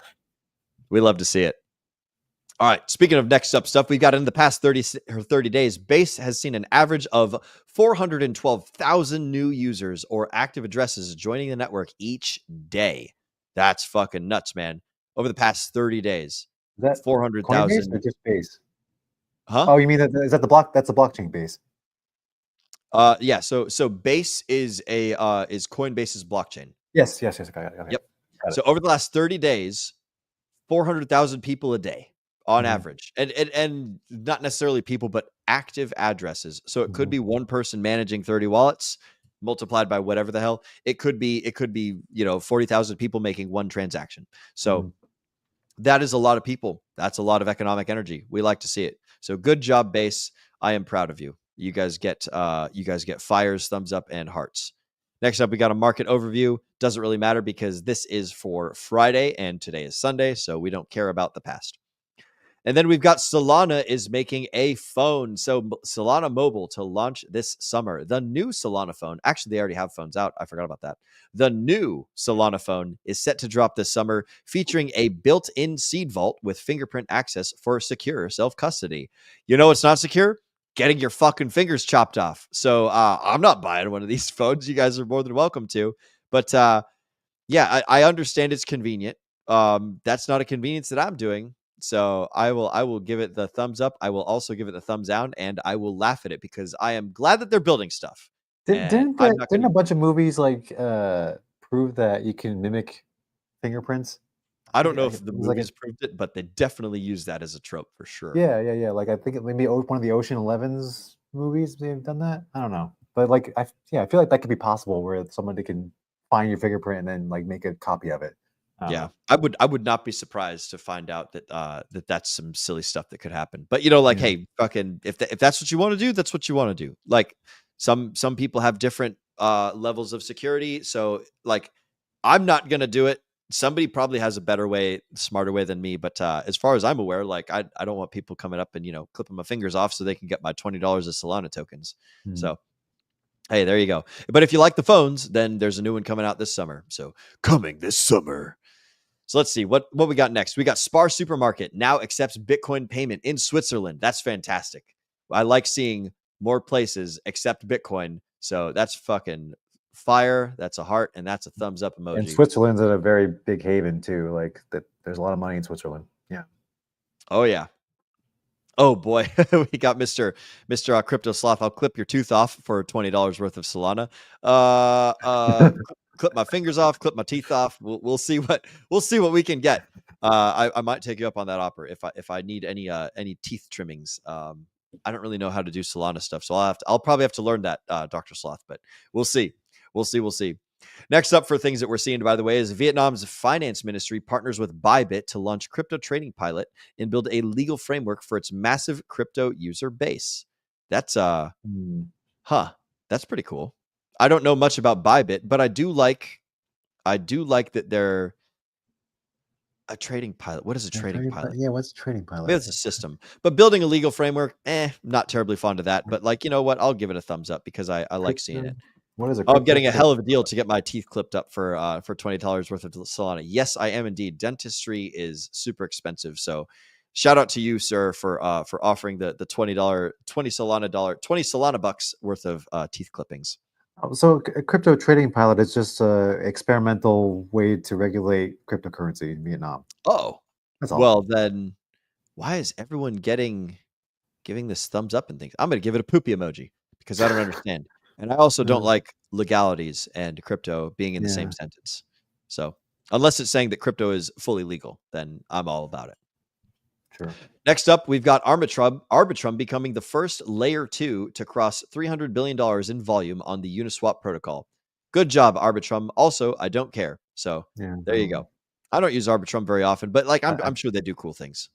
We love to see it. All right. Speaking of next up stuff, we've got in the past 30 days, Base has seen an average of 412,000 new users or active addresses joining the network each day. That's fucking nuts, man. Over the past 30 days, Is that Coinbase 400,000. or just Base? Huh? Oh, you mean is that the block? That's the blockchain Base. Yeah. So Base is Coinbase's blockchain. Yes. Okay. Yep. So over the last 30 days, 400,000 people a day on average, and not necessarily people, but active addresses. So it could be one person managing 30 wallets multiplied by whatever the hell. It could be 40,000 people making one transaction. So that is a lot of people. That's a lot of economic energy. We like to see it. So good job, Base. I am proud of you. You guys get fires, thumbs up, and hearts. Next up, we got a market overview. Doesn't really matter because this is for Friday and today is Sunday, so we don't care about the past. And then we've got Solana is making a phone. So Solana Mobile to launch this summer. The new Solana phone, actually they already have phones out. I forgot about that. The new Solana phone is set to drop this summer, featuring a built-in seed vault with fingerprint access for secure self-custody. You know it's not secure? Getting your fucking fingers chopped off. So I'm not buying one of these phones. You guys are more than welcome to. But yeah, I understand it's convenient. That's not a convenience that I'm doing. So I will give it the thumbs up. I will also give it the thumbs down, and I will laugh at it because I am glad that they're building stuff. Didn't a bunch of movies prove that you can mimic fingerprints? I don't know if the movies proved it, but they definitely use that as a trope for sure. Yeah. Like I think maybe one of the Ocean 11's movies may have done that. I don't know, but I feel like that could be possible where somebody can find your fingerprint and then make a copy of it. Yeah, I would not be surprised to find out that that's some silly stuff that could happen. But hey, fucking if that's what you want to do, that's what you want to do. Like some people have different levels of security, so I'm not gonna do it. Somebody probably has a better way, smarter way than me. But as far as I'm aware, I don't want people coming up and clipping my fingers off so they can get my $20 of Solana tokens. So. Hey, there you go. But if you like the phones, then there's a new one coming out this summer. So coming this summer. So let's see what we got next. We got Spar Supermarket now accepts Bitcoin payment in Switzerland. That's fantastic. I like seeing more places accept Bitcoin. So that's fucking fire. That's a heart, and that's a thumbs up emoji. And Switzerland's a very big haven too. There's a lot of money in Switzerland. Yeah. Oh yeah. Oh boy, we got Mr. Crypto Sloth. I'll clip your tooth off for $20 worth of Solana. Clip my fingers off, clip my teeth off. We'll see what we can get. I might take you up on that offer if I need any teeth trimmings. I don't really know how to do Solana stuff, so I'll probably have to learn that, Dr. Sloth. But we'll see. Next up for things that we're seeing, by the way, is Vietnam's finance ministry partners with Bybit to launch crypto trading pilot and build a legal framework for its massive crypto user base. That's that's pretty cool. I don't know much about Bybit, but I do like that they're a trading pilot. What is a trading pilot? Yeah, what's a trading pilot? Maybe it's a system. But building a legal framework, not terribly fond of that. But you know what? I'll give it a thumbs up because I like seeing it. What is it? I'm getting a hell of a deal to get my teeth clipped up for $20 worth of Solana. Yes, I am indeed. Dentistry is super expensive, so shout out to you, sir, for offering the $20 Solana bucks worth of teeth clippings. So a crypto trading pilot is just an experimental way to regulate cryptocurrency in Vietnam. Oh, that's all. Well, then why is everyone giving this thumbs up and things? I'm going to give it a poopy emoji because I don't understand. And I also don't like legalities and crypto being in the same sentence. So unless it's saying that crypto is fully legal, then I'm all about it. Sure. Next up, we've got Arbitrum becoming the first layer 2 to cross $300 billion in volume on the Uniswap protocol. Good job, Arbitrum. Also, I don't care. So there you go. I don't use Arbitrum very often, but I'm sure they do cool things.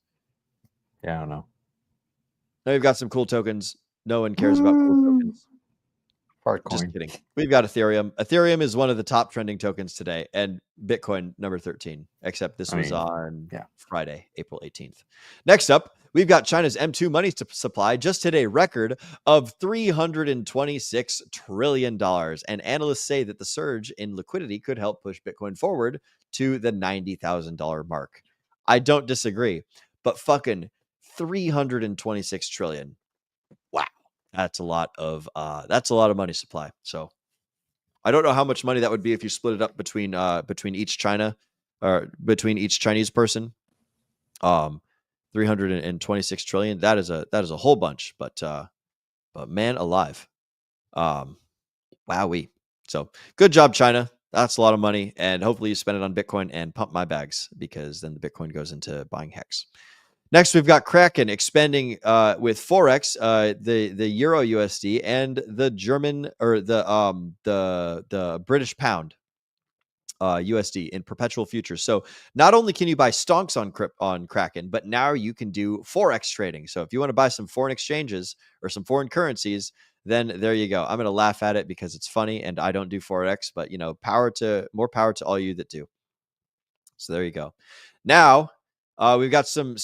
Yeah, I don't know. Now we've got some cool tokens. No one cares about cool tokens. Just kidding. We've got Ethereum. Ethereum is one of the top trending tokens today, and Bitcoin number 13, except this was on Friday, April 18th. Next up, we've got China's M2 money supply just hit a record of $326 trillion, and analysts say that the surge in liquidity could help push Bitcoin forward to the $90,000 mark. I don't disagree, but fucking 326 trillion. Wow. That's a lot of money supply. So I don't know how much money that would be if you split it up between each China or between each Chinese person. 326 trillion. That is a whole bunch, but man alive. Wowee. So good job, China. That's a lot of money. And hopefully you spend it on Bitcoin and pump my bags, because then the Bitcoin goes into buying Hex. Next, we've got Kraken expanding with Forex, the Euro USD, and the German or the British pound USD in perpetual futures. So not only can you buy stonks on Kraken, but now you can do Forex trading. So if you want to buy some foreign exchanges or some foreign currencies, then there you go. I'm going to laugh at it because it's funny, and I don't do Forex, but more power to all you that do. So there you go. Now, we've got some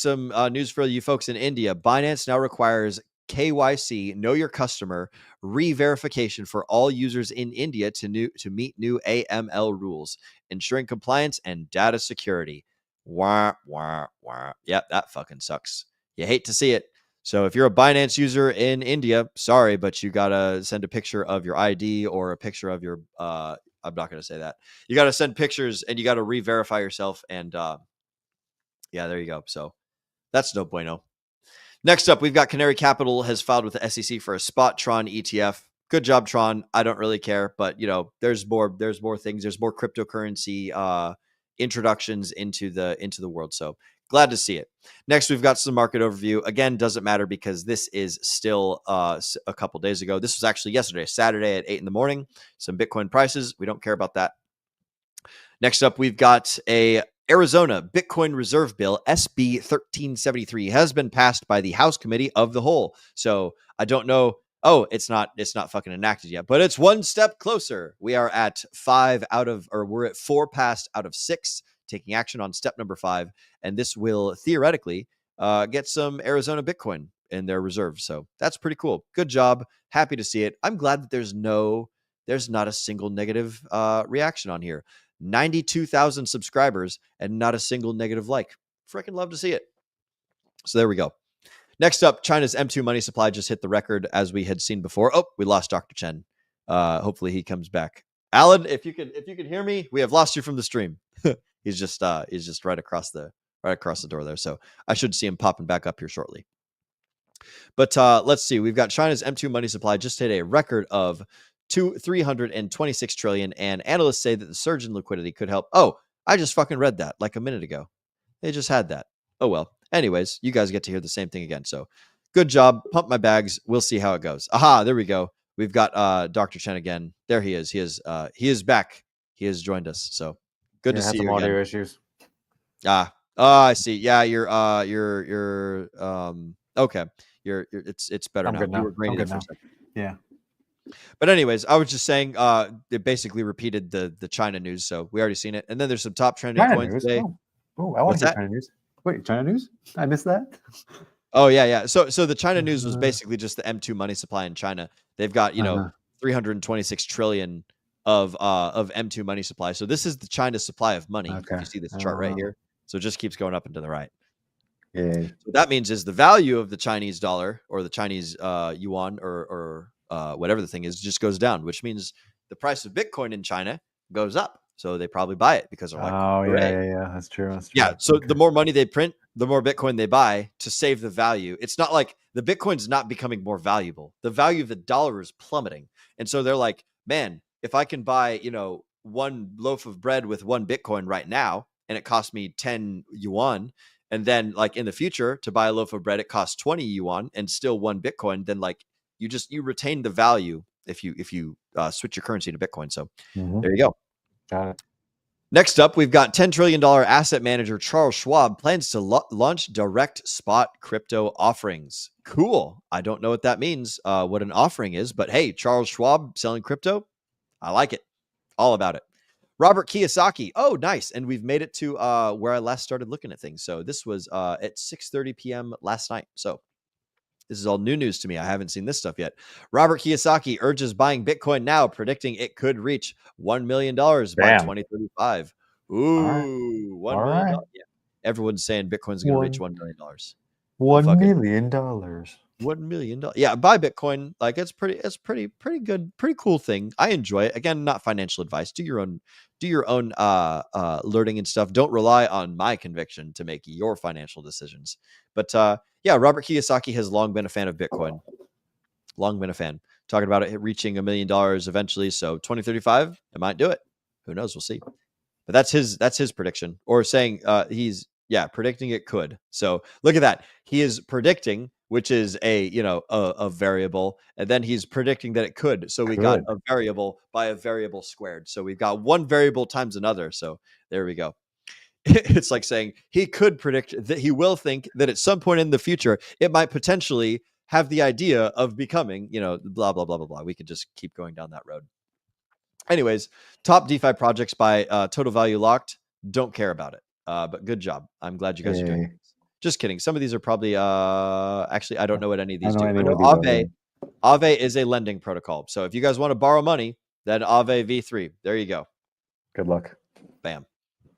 news for you folks in India. Binance now requires KYC, know your customer, re-verification for all users in India to meet new AML rules, ensuring compliance and data security. Wah, wah, wah. Yep, that fucking sucks. You hate to see it. So if you're a Binance user in India, sorry, but you got to send a picture of your ID or a picture of your, I'm not going to say that. You got to send pictures and you got to re-verify yourself. And yeah, there you go. So that's no bueno. Next up, we've got Canary Capital has filed with the SEC for a spot Tron ETF. Good job, Tron. I don't really care, but there's more things. There's more cryptocurrency introductions into the world. So glad to see it. Next, we've got some market overview. Again, doesn't matter because this is still a couple days ago. This was actually yesterday, Saturday at 8 a.m. Some Bitcoin prices. We don't care about that. Next up, we've got a Arizona Bitcoin Reserve Bill, SB 1373, has been passed by the House Committee of the Whole. So I don't know. Oh, it's not fucking enacted yet, but it's one step closer. We are at we're at 4 passed out of 6, taking action on step number 5. And this will theoretically get some Arizona Bitcoin in their reserve. So that's pretty cool. Good job. Happy to see it. I'm glad that there's not a single negative reaction on here. 92,000 subscribers and not a single negative like. Freaking love to see it. So there we go. Next up, China's M2 money supply just hit the record as we had seen before. Oh, we lost Dr. Chen. Hopefully he comes back. Alan, if you could hear me, we have lost you from the stream. He's just right across the door there. So I should see him popping back up here shortly. But let's see. We've got China's M2 money supply just hit a record of 326 trillion, and analysts say that the surge in liquidity could help. Oh, I just fucking read that like a minute ago. They just had that. Oh well. Anyways, you guys get to hear the same thing again. So good job. Pump my bags. We'll see how it goes. Aha, there we go. We've got Dr. Chen again. There he is. He is back. He has joined us. So good to see you again. Audio issues. I see. Yeah, you're okay. It's better now. You were grainy for a second. Yeah. But anyways, I was just saying it basically repeated the China news, so we already seen it. And then there's some top trending coins today. Oh, I want to hear China news. Wait, China news? I missed that. Oh yeah. So the China news was basically just the M2 money supply in China. They've got 326 trillion of M2 money supply. So this is the China supply of money. Okay. You see this chart right here. So it just keeps going up and to the right. Yeah. So that means is the value of the Chinese dollar or the Chinese yuan or whatever the thing is just goes down, which means the price of Bitcoin in China goes up. So they probably buy it because they're like, oh yeah, that's true. Yeah. So the more money they print, the more Bitcoin they buy to save the value. It's not like the Bitcoin's not becoming more valuable. The value of the dollar is plummeting. And so they're like, man, if I can buy, one loaf of bread with 1 Bitcoin right now, and it costs me 10 yuan, and then like in the future to buy a loaf of bread, it costs 20 yuan and still 1 Bitcoin, then like you retain the value if you switch your currency to Bitcoin. So there you go. Got it. Next up, we've got $10 trillion asset manager Charles Schwab plans to launch direct spot crypto offerings. Cool. I don't know what that means, what an offering is, but hey, Charles Schwab selling crypto. I like it. All about it. Robert Kiyosaki. Oh, nice. And we've made it to where I last started looking at things. So this was at 6:30 p.m. last night. So this is all new news to me. I haven't seen this stuff yet. Robert Kiyosaki urges buying Bitcoin now, predicting it could reach $1 million by 2035. Ooh, $1 million. Yeah. Everyone's saying Bitcoin's going to reach $1 million. $1 million. $1 million. Yeah, buy Bitcoin. Like it's pretty good, pretty cool thing. I enjoy it. Again, not financial advice. Do your own learning and stuff. Don't rely on my conviction to make your financial decisions. But yeah, Robert Kiyosaki has long been a fan of Bitcoin. Long been a fan. Talking about it reaching $1 million eventually. So 2035, it might do it. Who knows? We'll see. But that's his prediction, or saying he's predicting it could. So look at that. He is predicting, which is a variable, and then he's predicting that it could. So we got a variable by a variable squared. So we've got one variable times another. So there we go. It's like saying he could predict that he will think that at some point in the future it might potentially have the idea of becoming, blah blah blah blah blah. We could just keep going down that road. Anyways, top DeFi projects by total value locked. Don't care about it. But good job. I'm glad you guys are doing it. Just kidding. Some of these are probably actually, I don't know what any of these do. I know Aave is a lending protocol. So if you guys want to borrow money, then Aave V3. There you go. Good luck. Bam.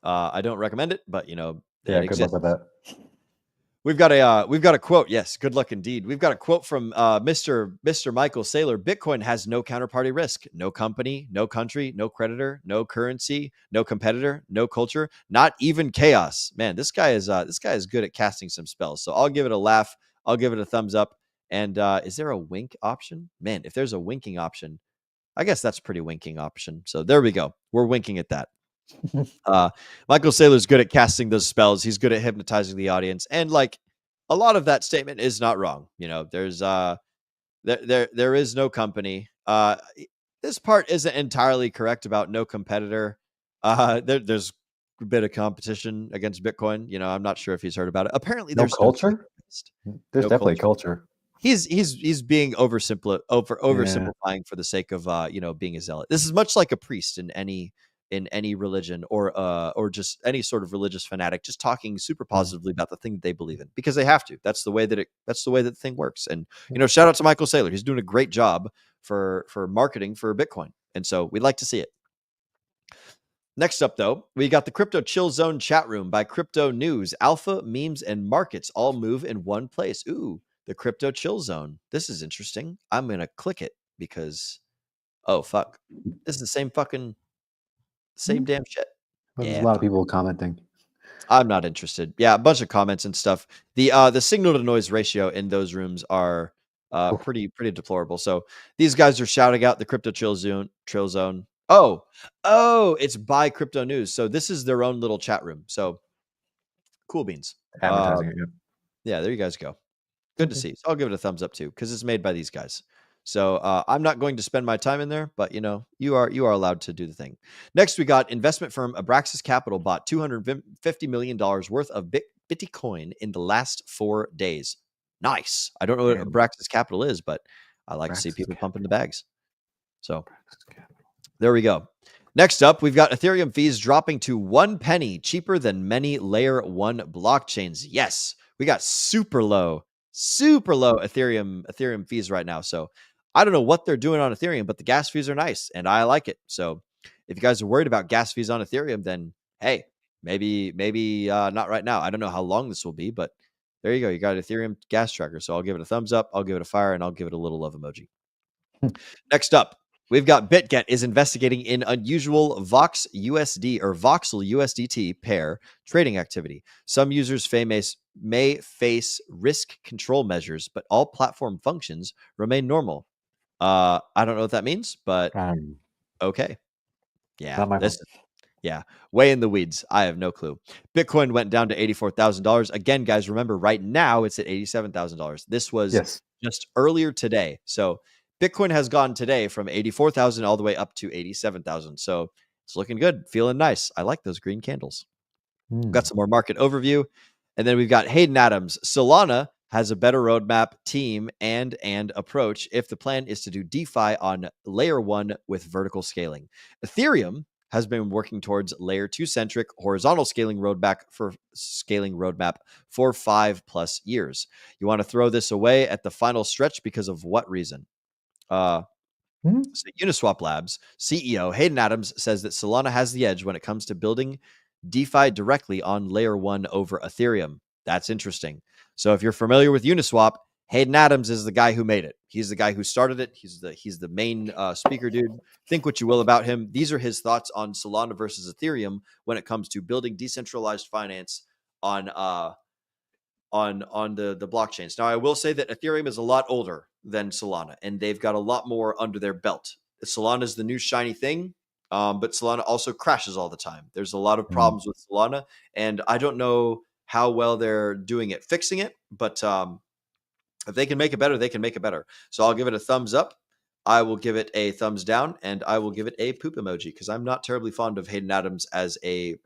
I don't recommend it, but good luck with that. We've got a quote. Yes, good luck indeed. We've got a quote from Mr. Michael Saylor. Bitcoin has no counterparty risk, no company, no country, no creditor, no currency, no competitor, no culture, not even chaos. Man, this guy is good at casting some spells. So I'll give it a laugh. I'll give it a thumbs up. And is there a wink option? Man, if there's a winking option, I guess that's a pretty winking option. So there we go. We're winking at that. Michael Saylor's good at casting those spells. He's good at hypnotizing the audience, and like a lot of that statement is not wrong. There's there is no company. This part isn't entirely correct about no competitor. There's a bit of competition against Bitcoin. I'm not sure if he's heard about it. Apparently, there's culture. There's definitely culture. He's being oversimplifying for the sake of being a zealot. This is much like a priest in any religion or just any sort of religious fanatic, just talking super positively about the thing that they believe in, because they have to. That's the way that the thing works. And shout out to Michael Saylor. He's doing a great job for marketing for Bitcoin, and so we'd like to see it. Next up, though, we got the Crypto Chill Zone chat room by Crypto News. Alpha, memes, and markets all move in one place. Ooh, the Crypto Chill Zone. This is interesting. I'm gonna click it because oh fuck, this is the same damn shit. There's a lot of people commenting. I'm not interested. Yeah, a bunch of comments and stuff. The signal to noise ratio in those rooms are pretty deplorable. So these guys are shouting out the Crypto Chill Zone. Oh, it's by Crypto News. So this is their own little chat room. So cool beans. Advertising it. Yeah, there you guys go. Good to see. So I'll give it a thumbs up too, because it's made by these guys. So I'm not going to spend my time in there, but you are allowed to do the thing. Next, we got investment firm Abraxas Capital bought $250 million worth of Bitcoin in the last 4 days. Nice. I don't know what Abraxas Capital is, but I like to see people pumping the bags. So there we go. Next up, we've got Ethereum fees dropping to 1 penny, cheaper than many layer 1 blockchains. Yes, we got super low Ethereum fees right now. So I don't know what they're doing on Ethereum, but the gas fees are nice and I like it. So if you guys are worried about gas fees on Ethereum, then hey, maybe not right now. I don't know how long this will be, but there you go. You got an Ethereum gas tracker. So I'll give it a thumbs up. I'll give it a fire, and I'll give it a little love emoji. Next up, we've got BitGet is investigating in unusual Vox USD or Voxel USDT pair trading activity. Some users may face risk control measures, but all platform functions remain normal. I don't know what that means, but okay. Yeah, way in the weeds. I have no clue. Bitcoin went down to $84,000. Again, guys, remember right now it's at $87,000. This was just earlier today. So Bitcoin has gone today from 84,000 all the way up to 87,000. So it's looking good, feeling nice. I like those green candles. Got some more market overview. And then we've got Hayden Adams. Solana has a better roadmap, team, and approach if the plan is to do DeFi on layer 1 with vertical scaling. Ethereum has been working towards layer 2 centric horizontal scaling roadmap for 5+ years. You want to throw this away at the final stretch because of what reason? So Uniswap Labs CEO Hayden Adams says that Solana has the edge when it comes to building DeFi directly on layer 1 over Ethereum. That's interesting. So if you're familiar with Uniswap, Hayden Adams is the guy who made it. He's the guy who started it. He's the main speaker dude. Think what you will about him. These are his thoughts on Solana versus Ethereum when it comes to building decentralized finance on the blockchains. Now, I will say that Ethereum is a lot older than Solana, and they've got a lot more under their belt. Solana is the new shiny thing, but Solana also crashes all the time. There's a lot of problems with Solana, and I don't know how well they're doing at fixing it, but if they can make it better, they can make it better. So I'll give it a thumbs up. I will give it a thumbs down, and I will give it a poop emoji because I'm not terribly fond of Hayden Adams as a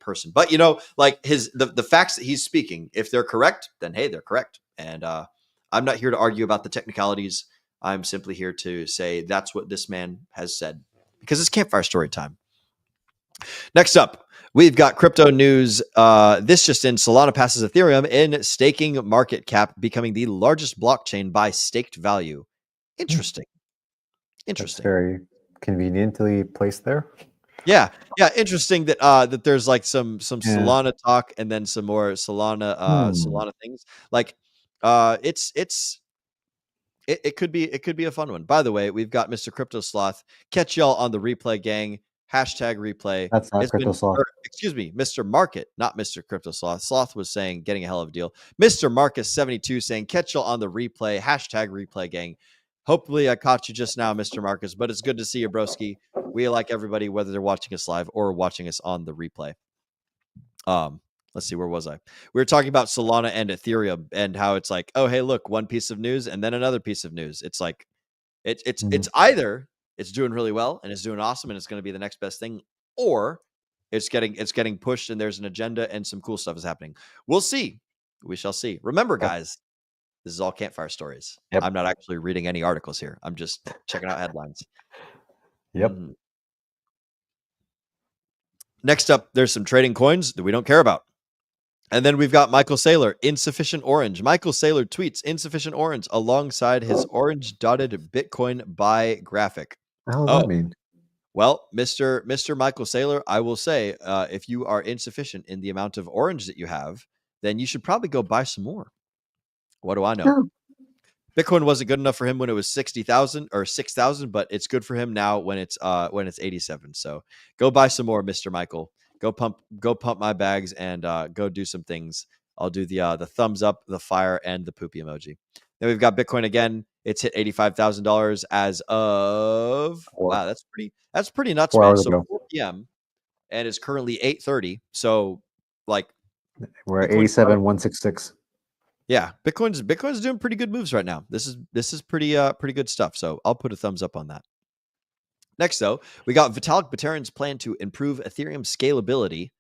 person. But like the facts that he's speaking, if they're correct, then hey, they're correct. And I'm not here to argue about the technicalities. I'm simply here to say that's what this man has said because it's campfire story time. Next up, we've got crypto news. This just in: Solana passes Ethereum in staking market cap, becoming the largest blockchain by staked value. Interesting. That's very conveniently placed there. Yeah. Interesting that there's like some Solana talk and then some more Solana things. Like it could be a fun one. By the way, we've got Mr. Crypto Sloth. Catch y'all on the replay, gang. Hashtag replay. That's not Crypto Sloth. Excuse me, Mr. Market, not Mr. Crypto Sloth. Sloth was saying getting a hell of a deal. Mr. Marcus72 saying catch y'all on the replay. Hashtag replay, gang. Hopefully I caught you just now, Mr. Marcus, but it's good to see you, broski. We like everybody, whether they're watching us live or watching us on the replay. Let's see, where was I? We were talking about Solana and Ethereum and how it's like, oh, hey, look, one piece of news and then another piece of news. It's like it's either it's doing really well and it's doing awesome and it's going to be the next best thing, or it's getting pushed and there's an agenda and some cool stuff is happening. We'll see. We shall see. Remember, guys, this is all campfire stories. Yep. I'm not actually reading any articles here. I'm just checking out headlines. Yep. Next up, there's some trading coins that we don't care about. And then we've got Michael Saylor, insufficient orange. Michael Saylor tweets insufficient orange alongside his orange dotted Bitcoin buy graphic. What does that mean? Well, Mr. Michael Saylor, I will say, if you are insufficient in the amount of orange that you have, then you should probably go buy some more. What do I know? Sure. Bitcoin wasn't good enough for him when it was 60,000 or 6,000, but it's good for him now when it's 87. So go buy some more, Mr. Michael. Go pump my bags and go do some things. I'll do the thumbs up, the fire, and the poopy emoji. Then we've got Bitcoin again. It's hit $85,000 as of wow. That's pretty nuts, man. So 4 p.m. and it's currently 8:30. So like we're at 87,166. Yeah, Bitcoin's doing pretty good moves right now. This is pretty good stuff. So I'll put a thumbs up on that. Next, though, we got Vitalik Buterin's plan to improve Ethereum scalability.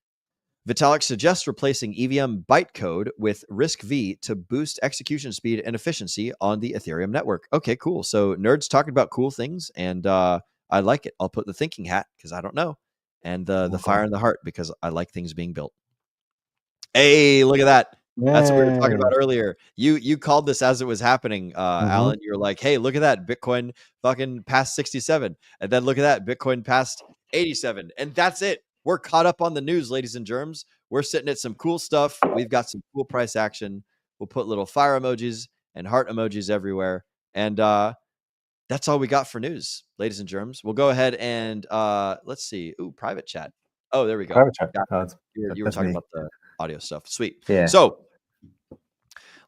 Vitalik suggests replacing EVM bytecode with RISC-V to boost execution speed and efficiency on the Ethereum network. Okay, cool. So nerds talking about cool things, and I like it. I'll put the thinking hat because I don't know, and the fire in the heart because I like things being built. Hey, look at that. Yay. That's what we were talking about earlier. You called this as it was happening, Alan. You were like, hey, look at that. Bitcoin fucking passed 67. And then look at that. Bitcoin passed 87. And that's it. We're caught up on the news, ladies and germs. We're sitting at some cool stuff. We've got some cool price action. We'll put little fire emojis and heart emojis everywhere. And that's all we got for news, ladies and germs. We'll go ahead and let's see. Ooh, private chat. Oh, there we go. Private chat. You were talking about the audio stuff. Sweet. Yeah. So,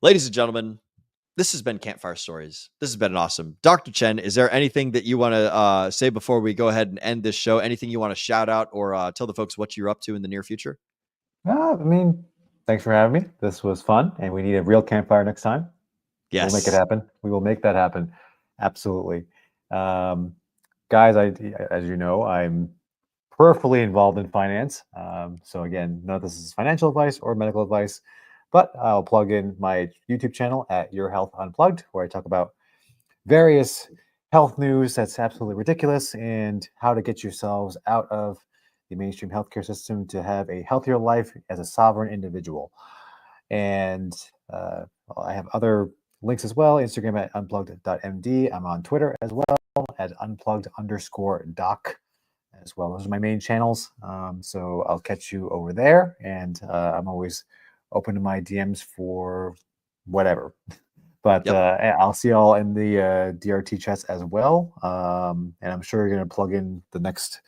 ladies and gentlemen, this has been Campfire Stories. This has been awesome. Dr. Chen, is there anything that you want to say before we go ahead and end this show? Anything you want to shout out or tell the folks what you're up to in the near future? I mean, thanks for having me. This was fun, and we need a real campfire next time. Yes. We'll make it happen. We will make that happen. Absolutely. Guys, as you know, I'm peripherally involved in finance. So again, none of this is financial advice or medical advice, but I'll plug in my YouTube channel at Your Health Unplugged, where I talk about various health news that's absolutely ridiculous and how to get yourselves out of the mainstream healthcare system to have a healthier life as a sovereign individual. And I have other links as well. Instagram at unplugged.md. I'm on Twitter as well at unplugged_doc. as well. Those are my main channels. So I'll catch you over there, and I'm always open to my DMs for whatever. But I'll see y'all in the DRT chats as well. And I'm sure you're going to plug in the next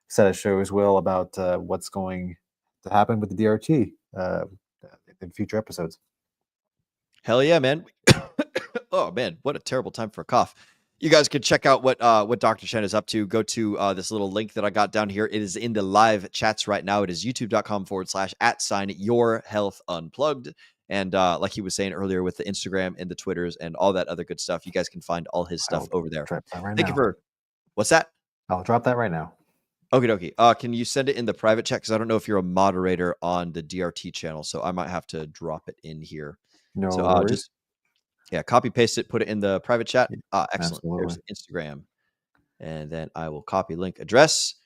set of shows, Will, about what's going to happen with the DRT in future episodes. Hell yeah, man. Oh man, what a terrible time for a cough. You guys can check out what Dr. Chen is up to. Go to this little link that I got down here. It is in the live chats right now. It is youtube.com/@yourhealthunplugged. And like he was saying earlier with the Instagram and the Twitters and all that other good stuff, you guys can find all his stuff over there. Thank you for what's that? I'll drop that right now. Okie dokie. Can you send it in the private chat? Because I don't know if you're a moderator on the DRT channel, so I might have to drop it in here. No so worries. just copy paste it, put it in the private chat. Excellent. Absolutely. There's Instagram, and then I will copy link address,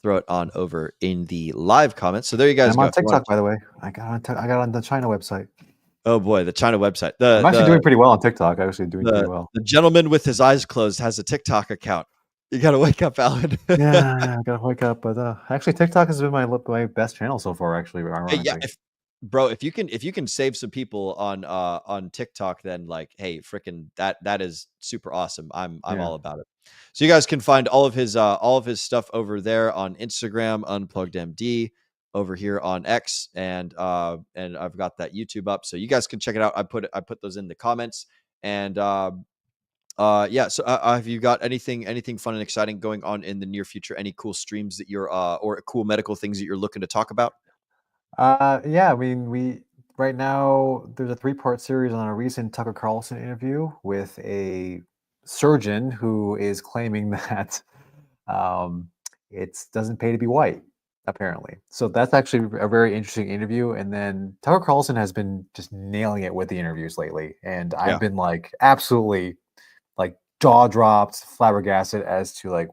throw it on over in the live comments. So there you guys I'm go. on TikTok, by the way. I got on the China website. Oh boy, the China website. I'm actually doing pretty well on TikTok. Pretty well. The gentleman with his eyes closed has a TikTok account. You got to wake up, Alan. yeah, I got to wake up. But actually, TikTok has been my best channel so far. Actually, ironically. Yeah, if you can save some people on TikTok, then like, hey, freaking that is super awesome. I'm all about it. So you guys can find all of his stuff over there on Instagram, UnpluggedMD, over here on X, and I've got that YouTube up, so you guys can check it out. I put those in the comments, and so have you got anything fun and exciting going on in the near future? Any cool streams that you're or cool medical things that you're looking to talk about? Yeah, I mean, we right now there's a 3-part series on a recent Tucker Carlson interview with a surgeon who is claiming that it doesn't pay to be white, apparently. So that's actually a very interesting interview. And then Tucker Carlson has been just nailing it with the interviews lately, and I've been like absolutely like jaw dropped, flabbergasted as to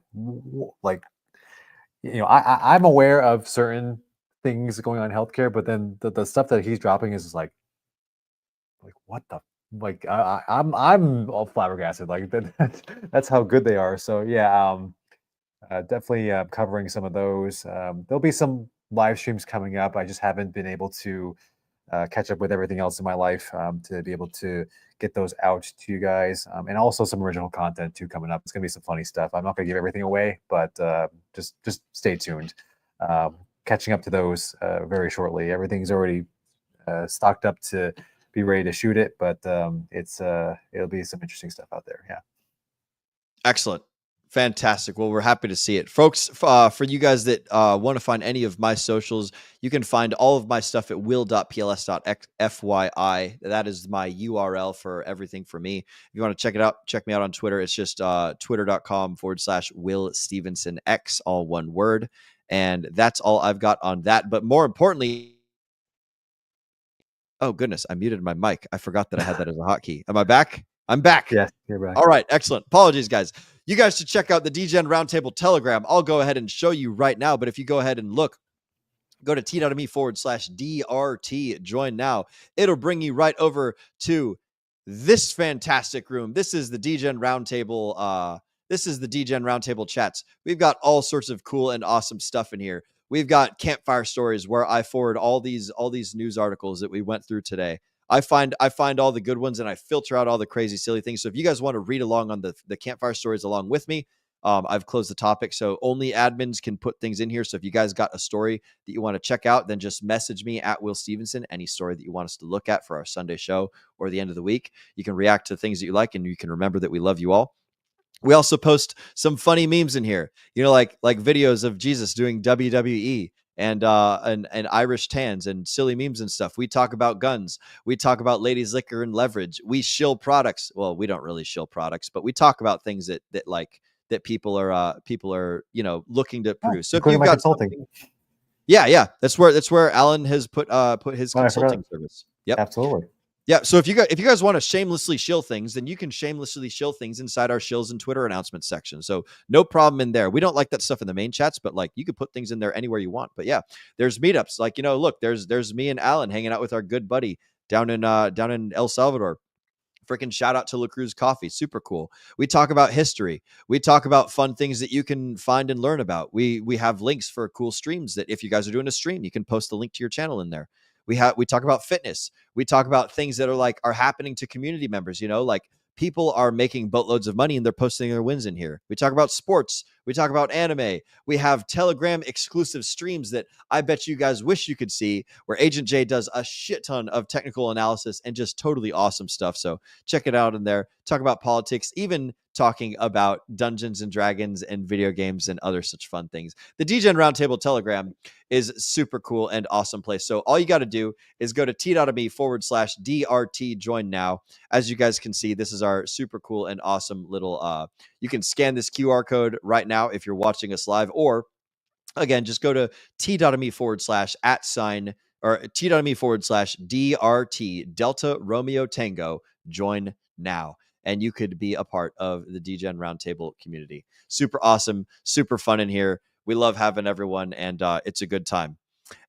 I'm aware of certain things going on in healthcare, but then the stuff that he's dropping is like what the I'm all flabbergasted. Like that's how good they are. So yeah, definitely covering some of those. There'll be some live streams coming up. I just haven't been able to catch up with everything else in my life to be able to get those out to you guys, and also some original content too coming up. It's gonna be some funny stuff. I'm not gonna give everything away, but just stay tuned. Catching up to those very shortly. Everything's already stocked up to be ready to shoot it, but it'll be some interesting stuff out there. Yeah. Excellent. Fantastic. Well, we're happy to see it. Folks, for you guys that want to find any of my socials, you can find all of my stuff at will.pls.fyi. That is my URL for everything for me. If you want to check it out, check me out on Twitter. It's just twitter.com/Will Stevenson X, all one word. And that's all I've got on that. But more importantly, oh goodness, I muted my mic. I forgot that I had that as a hotkey. Am I back? I'm back. Yes, you're back. All right, excellent. Apologies, guys. You guys should check out the DGen Roundtable Telegram. I'll go ahead and show you right now. But if you go ahead and look, go to t.me/DRT. Join now. It'll bring you right over to this fantastic room. This is the DGen Roundtable. This is the DGen Roundtable chats. We've got all sorts of cool and awesome stuff in here. We've got campfire stories where I forward all these news articles that we went through today. I find all the good ones and I filter out all the crazy, silly things. So if you guys want to read along on the campfire stories along with me, I've closed the topic. So only admins can put things in here. So if you guys got a story that you want to check out, then just message me at Will Stevenson, any story that you want us to look at for our Sunday show or the end of the week. You can react to things that you like, and you can remember that we love you all. We also post some funny memes in here, like videos of Jesus doing WWE and Irish tans and silly memes and stuff. We talk about guns. We talk about ladies, liquor, and leverage. We shill products. Well, we don't really shill products, but we talk about things that people are looking to produce. So if you've got consulting, yeah, that's where Alan has put his consulting service. Yep, absolutely. Yeah, so if you guys want to shamelessly shill things, then you can shamelessly shill things inside our shills and Twitter announcement section. So no problem in there. We don't like that stuff in the main chats, but you could put things in there anywhere you want. But yeah, there's meetups. Look, there's me and Alan hanging out with our good buddy down in El Salvador. Freaking shout out to La Cruz Coffee. Super cool. We talk about history. We talk about fun things that you can find and learn about. We have links for cool streams that if you guys are doing a stream, you can post a link to your channel in there. We talk about fitness. We talk about things that are happening to community members, like people are making boatloads of money and they're posting their wins in here. We talk about sports. We talk about anime. We have Telegram exclusive streams that I bet you guys wish you could see, where Agent J does a shit ton of technical analysis and just totally awesome stuff. So check it out in there. Talk about politics, even talking about Dungeons and Dragons and video games and other such fun things. The DGen Roundtable Telegram is super cool and awesome place. So all you got to do is go to t.me/DRT join now. As you guys can see, this is our super cool and awesome little, you can scan this QR code right now if you're watching us live, or again, just go to t.me/@ or t.me/DRT Delta Romeo Tango join now. And you could be a part of the DGen Roundtable community. Super awesome, super fun in here. We love having everyone, and it's a good time.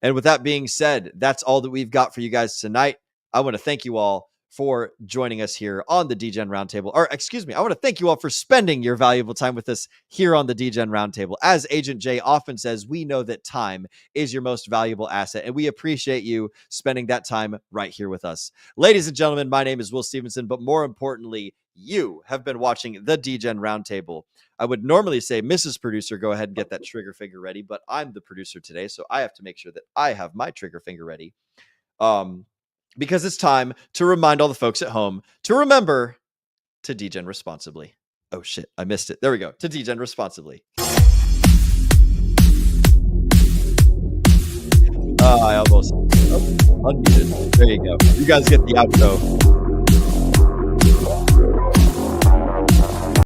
And with that being said, that's all that we've got for you guys tonight. I want to thank you all for joining us here on the DGen Roundtable. Or excuse me, I want to thank you all for spending your valuable time with us here on the DGen Roundtable. As Agent J often says, we know that time is your most valuable asset, and we appreciate you spending that time right here with us. Ladies and gentlemen, my name is Will Stevenson, but more importantly, you have been watching the DGen Roundtable. I would normally say, Mrs. Producer, go ahead and get that trigger finger ready, but I'm the producer today, so I have to make sure that I have my trigger finger ready. Because it's time to remind all the folks at home to remember to DGen responsibly. Oh shit, I missed it. There we go. To DGen responsibly. I almost unmuted. There you go. You guys get the outro.